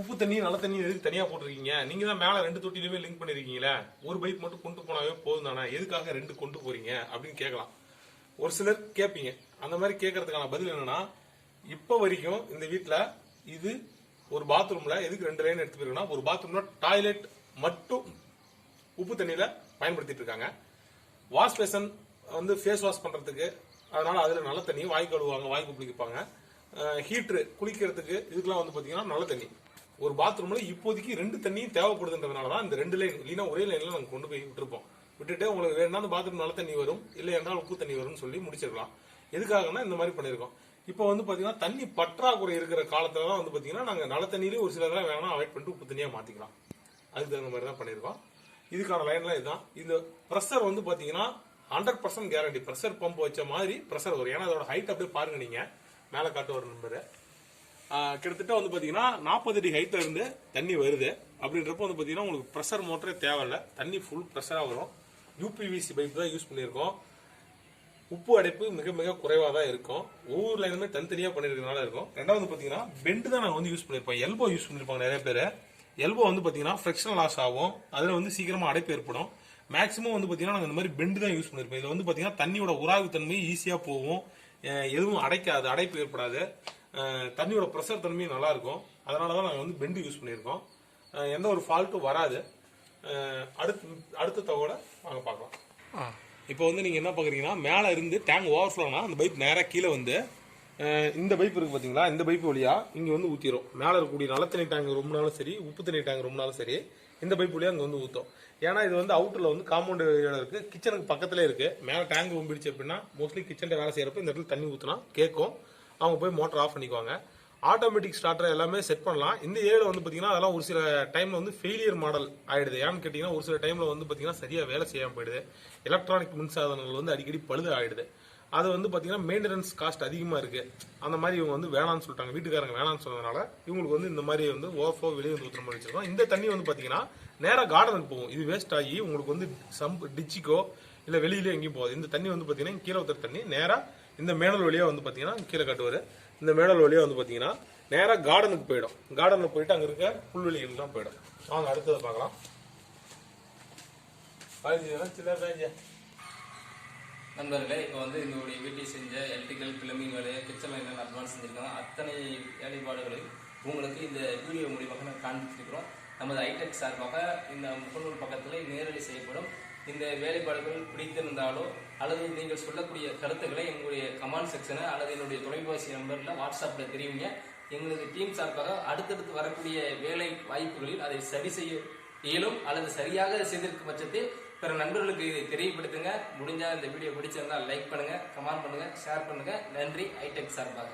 உப்பு தண்ணி நல்ல தண்ணி எதுக்கு தனியா போட்டிருக்கீங்க, நீங்க தான் மேல 2 தொட்டிலுமே லிங்க் பண்ணிருக்கீங்களே, ஒரு பைப் மட்டும் கொண்டு போனாவே போதும் தானே, எதுக்காக 2 கொண்டு போறீங்க அப்படின்னு கேட்கலாம். ஒரு சிலர் கேட்பீங்க. அந்த மாதிரி கேட்கறதுக்கான பதில் என்னன்னா, இப்ப வரைக்கும் இந்த வீட்டுல இது ஒரு பாத்ரூம்ல எதுக்கு 2 லைன் எடுத்து போயிருக்கோம்னா, ஒரு பாத்ரூம்ல டாய்லெட் மட்டும் உப்பு தண்ணியில பயன்படுத்திட்டு இருக்காங்க. வாஷ் பேசன் வந்து ஃபேஸ் வாஷ் பண்றதுக்கு, அதனால அதுல நல்ல தண்ணி வாய் கழுவுவாங்க, வாய் குளிப்பாங்க. ஹீட்ரு குளிக்கிறதுக்கு இதுக்கெல்லாம் வந்து பாத்தீங்கன்னா நல்ல தண்ணி. ஒரு பாத்ரூம்ல இப்போதைக்கு 2 தண்ணியும் தேவைப்படுதுன்றதுனாலதான் இந்த 2 லைன் இல்லைன்னா ஒரே லைன்ல நாங்க கொண்டு போய் விட்டுருப்போம். விட்டுட்டு உங்களுக்கு வேணா அந்த பாத்ரூம் நல்ல தண்ணி வரும், இல்லை என்றால் உப்பு தண்ணி வரும்னு சொல்லி முடிச்சிருக்கலாம். எதுக்காகனா இந்த மாதிரி பண்ணிருக்கோம். இப்போ வந்து பாத்தீங்கன்னா தண்ணி பற்றாக்குறை இருக்கிற காலத்துலதான் வந்து பாத்தீங்கன்னா நாங்க நல்ல தண்ணியிலே ஒரு சிலதான் வேணா அவாய்ட் பண்ணிட்டு உப்பு தண்ணியா மாத்திக்கலாம். அதுக்கு தகுந்த மாதிரி தான் பண்ணிருக்கோம். இதுக்கான லைன்லாம் இதுதான். இந்த ப்ரெஷர் வந்து பாத்தீங்கன்னா 100% கேரண்டி. ப்ரெஷர் பம்ப் வச்ச மாதிரி ப்ரெஷர் வரும். ஏன்னா அதோட ஹைட் அப்படியே பாருங்க, நீங்க மேல காட்டு வர நம்பர் கிட்டத்தட்ட வந்து பாத்தீங்கன்னா 40 அடி ஹைட்ல இருந்து தண்ணி வருது. அப்படின்றப்ப வந்து பாத்தீங்கன்னா உங்களுக்கு ப்ரெஷர் மோட்டரே தேவையில்ல, தண்ணி ஃபுல் ப்ரெஷரா வரும். யூபிவிசி பைப் தான் யூஸ் பண்ணியிருக்கோம். உப்பு அடைப்பு மிக மிக குறைவாக தான் இருக்கும். ஒவ்வொரு லைனுமே தனித்தனியா பண்ணிருக்கிறதுனால இருக்கும். ரெண்டாவது பாத்தீங்கன்னா பெண்டு தான் நாங்க வந்து யூஸ் பண்ணிருப்போம். எல்போ யூஸ் பண்ணிருப்பாங்க நிறைய பேர். எல்போ வந்து பாத்தீங்கன்னா ஃபிரிக்ஷன் லாஸ் ஆகும், அதுல வந்து சீக்கிரமா அடைப்பு ஏற்படும். மேக்ஸிமம் வந்து பாத்தீங்கன்னா நாங்க இந்த மாதிரி பெண்டு தான் யூஸ் பண்ணிருப்போம். இதுல வந்து பாத்தீங்கன்னா தண்ணியோட உராய்வு தன்மை ஈஸியா போகும், எதுவும் அடைக்காது, அடைப்பு ஏற்படாது, தண்ணியோட ப்ரெஷர் தன்மையும் நல்லா இருக்கும். அதனாலதான் நாங்க வந்து பெண்டு யூஸ் பண்ணிருக்கோம். எந்த ஒரு ஃபால்ட்டும் வராது. அடுத்த தகவலை நாங்க பார்க்கலாம். இப்போ வந்து நீங்க என்ன பாக்குறீங்கன்னா, மேல இருந்து டேங்க் ஓவர்ஃப்ளோனா அந்த பைப் நேரா கீழே வந்து இந்த பைப் இருக்கு பாத்தீங்களா, இந்த பைப் வழியா இங்க வந்து ஊத்திரும். மேல இருக்கக்கூடிய நல்ல தண்ணி டேங்க் ரொம்ப நாளும் சரி, உப்பு தண்ணி டேங்க் ரொம்ப நாளும் சரி, இந்த பைப் வழியா அங்க வந்து ஊத்தும். ஏன்னா இது வந்து அவுட்டர்ல வந்து காம்பவுண்ட் இருக்கு, கிச்சனுக்கு பக்கத்துல இருக்கு. மேல டேங்க் ஒம்பிடுச்சு அப்படின்னா மோஸ்ட்லி கிச்சன்ல வேலை செய்யறப்ப இந்த இடத்துல தண்ணி ஊத்துனா கேட்கும், அவங்க போய் மோட்டர் ஆஃப் பண்ணிக்குவாங்க. ஆட்டோமேட்டிக் ஸ்டார்டர் எல்லாமே செட் பண்ணலாம். இந்த ஏரியாவில் வந்து பாத்தீங்கன்னா அதெல்லாம் ஒரு சில டைம்ல வந்து ஃபெயிலியர் மாடல் ஆயிடுது. ஏன்னு கேட்டீங்கன்னா ஒரு சில டைம்ல வந்து பாத்தீங்கன்னா சரியா வேலை செய்யாம போயிடுது. எலக்ட்ரானிக் மின்சாதனங்கள் வந்து அடிக்கடி பழுது ஆயிடுது. அது வந்து பாத்தீங்கன்னா மெயின்டெனன்ஸ் காஸ்ட் அதிகமா இருக்கு. அந்த மாதிரி இவங்க வந்து வேணான்னு சொல்லிட்டாங்க, வீட்டுக்காரங்க வேணான்னு சொன்னதுனால இவங்களுக்கு வந்து இந்த மாதிரி வந்து ஓவர்ஃப்ளோ வெளியே வந்து ஊத்துற மாதிரி வச்சிருக்கோம். இந்த தண்ணி வந்து பாத்தீங்கன்னா நேரா கார்டனுக்கு போகும். இது வேஸ்ட் ஆகி உங்களுக்கு வந்து டிச்சிக்கோ இல்ல வெளியில எங்கேயும் போகுது. இந்த தண்ணி வந்து பாத்தீங்கன்னா கீழே ஊத்துற தண்ணி நேரா இந்த மேடல் வழியா வந்து பாத்தீங்கன்னா கீழே காட்டுவாரு. இந்த மேடல் வழியா வந்து பாத்தீங்கன்னா நேரா கார்டனுக்கு போயிடும். கார்டன்ல போயிட்டு அங்க இருக்க புல்வெளிகள் தான் போயிடும். வாங்க அடுத்ததை பார்க்கலாம். நண்பர்களே, இப்போ வந்து எங்களுடைய வீட்டில் செஞ்ச எலக்ட்ரிக்கல் பிளம்பிங் வேலையை கிச்சன் லைன் அட்வான்ஸ் செஞ்சிருக்காங்க. அத்தனை வேலைப்பாடுகளையும் உங்களுக்கு இந்த வீடியோ மூலியமாக நான் காண்பிச்சிருக்கிறோம். நமது ஹைடெக் சார்பாக இந்த முகநூல் பக்கத்தில் நேரலை செய்யப்படும். இந்த வேலைப்பாடுகள் பிடித்திருந்தாலோ அல்லது நீங்கள் சொல்லக்கூடிய கருத்துக்களை எங்களுடைய கமெண்ட் செக்ஷனை அல்லது என்னுடைய தொலைபேசி நம்பரில் வாட்ஸ்அப்பில் தெரிவிங்க. எங்களது டீம் சார்பாக அடுத்தடுத்து வரக்கூடிய வேலை வாய்ப்புகளில் அதை சரி செய்ய இயலும் அல்லது சரியாக செய்திருக்கும் பட்சத்தில் பிற நண்பர்களுக்கு இதை தெரியப்படுத்துங்க. முடிஞ்சா இந்த வீடியோ பிடிச்சிருந்தால் லைக் பண்ணுங்க, கமெண்ட் பண்ணுங்க, ஷேர் பண்ணுங்க. நன்றி ஹைடெக் சார்பாக.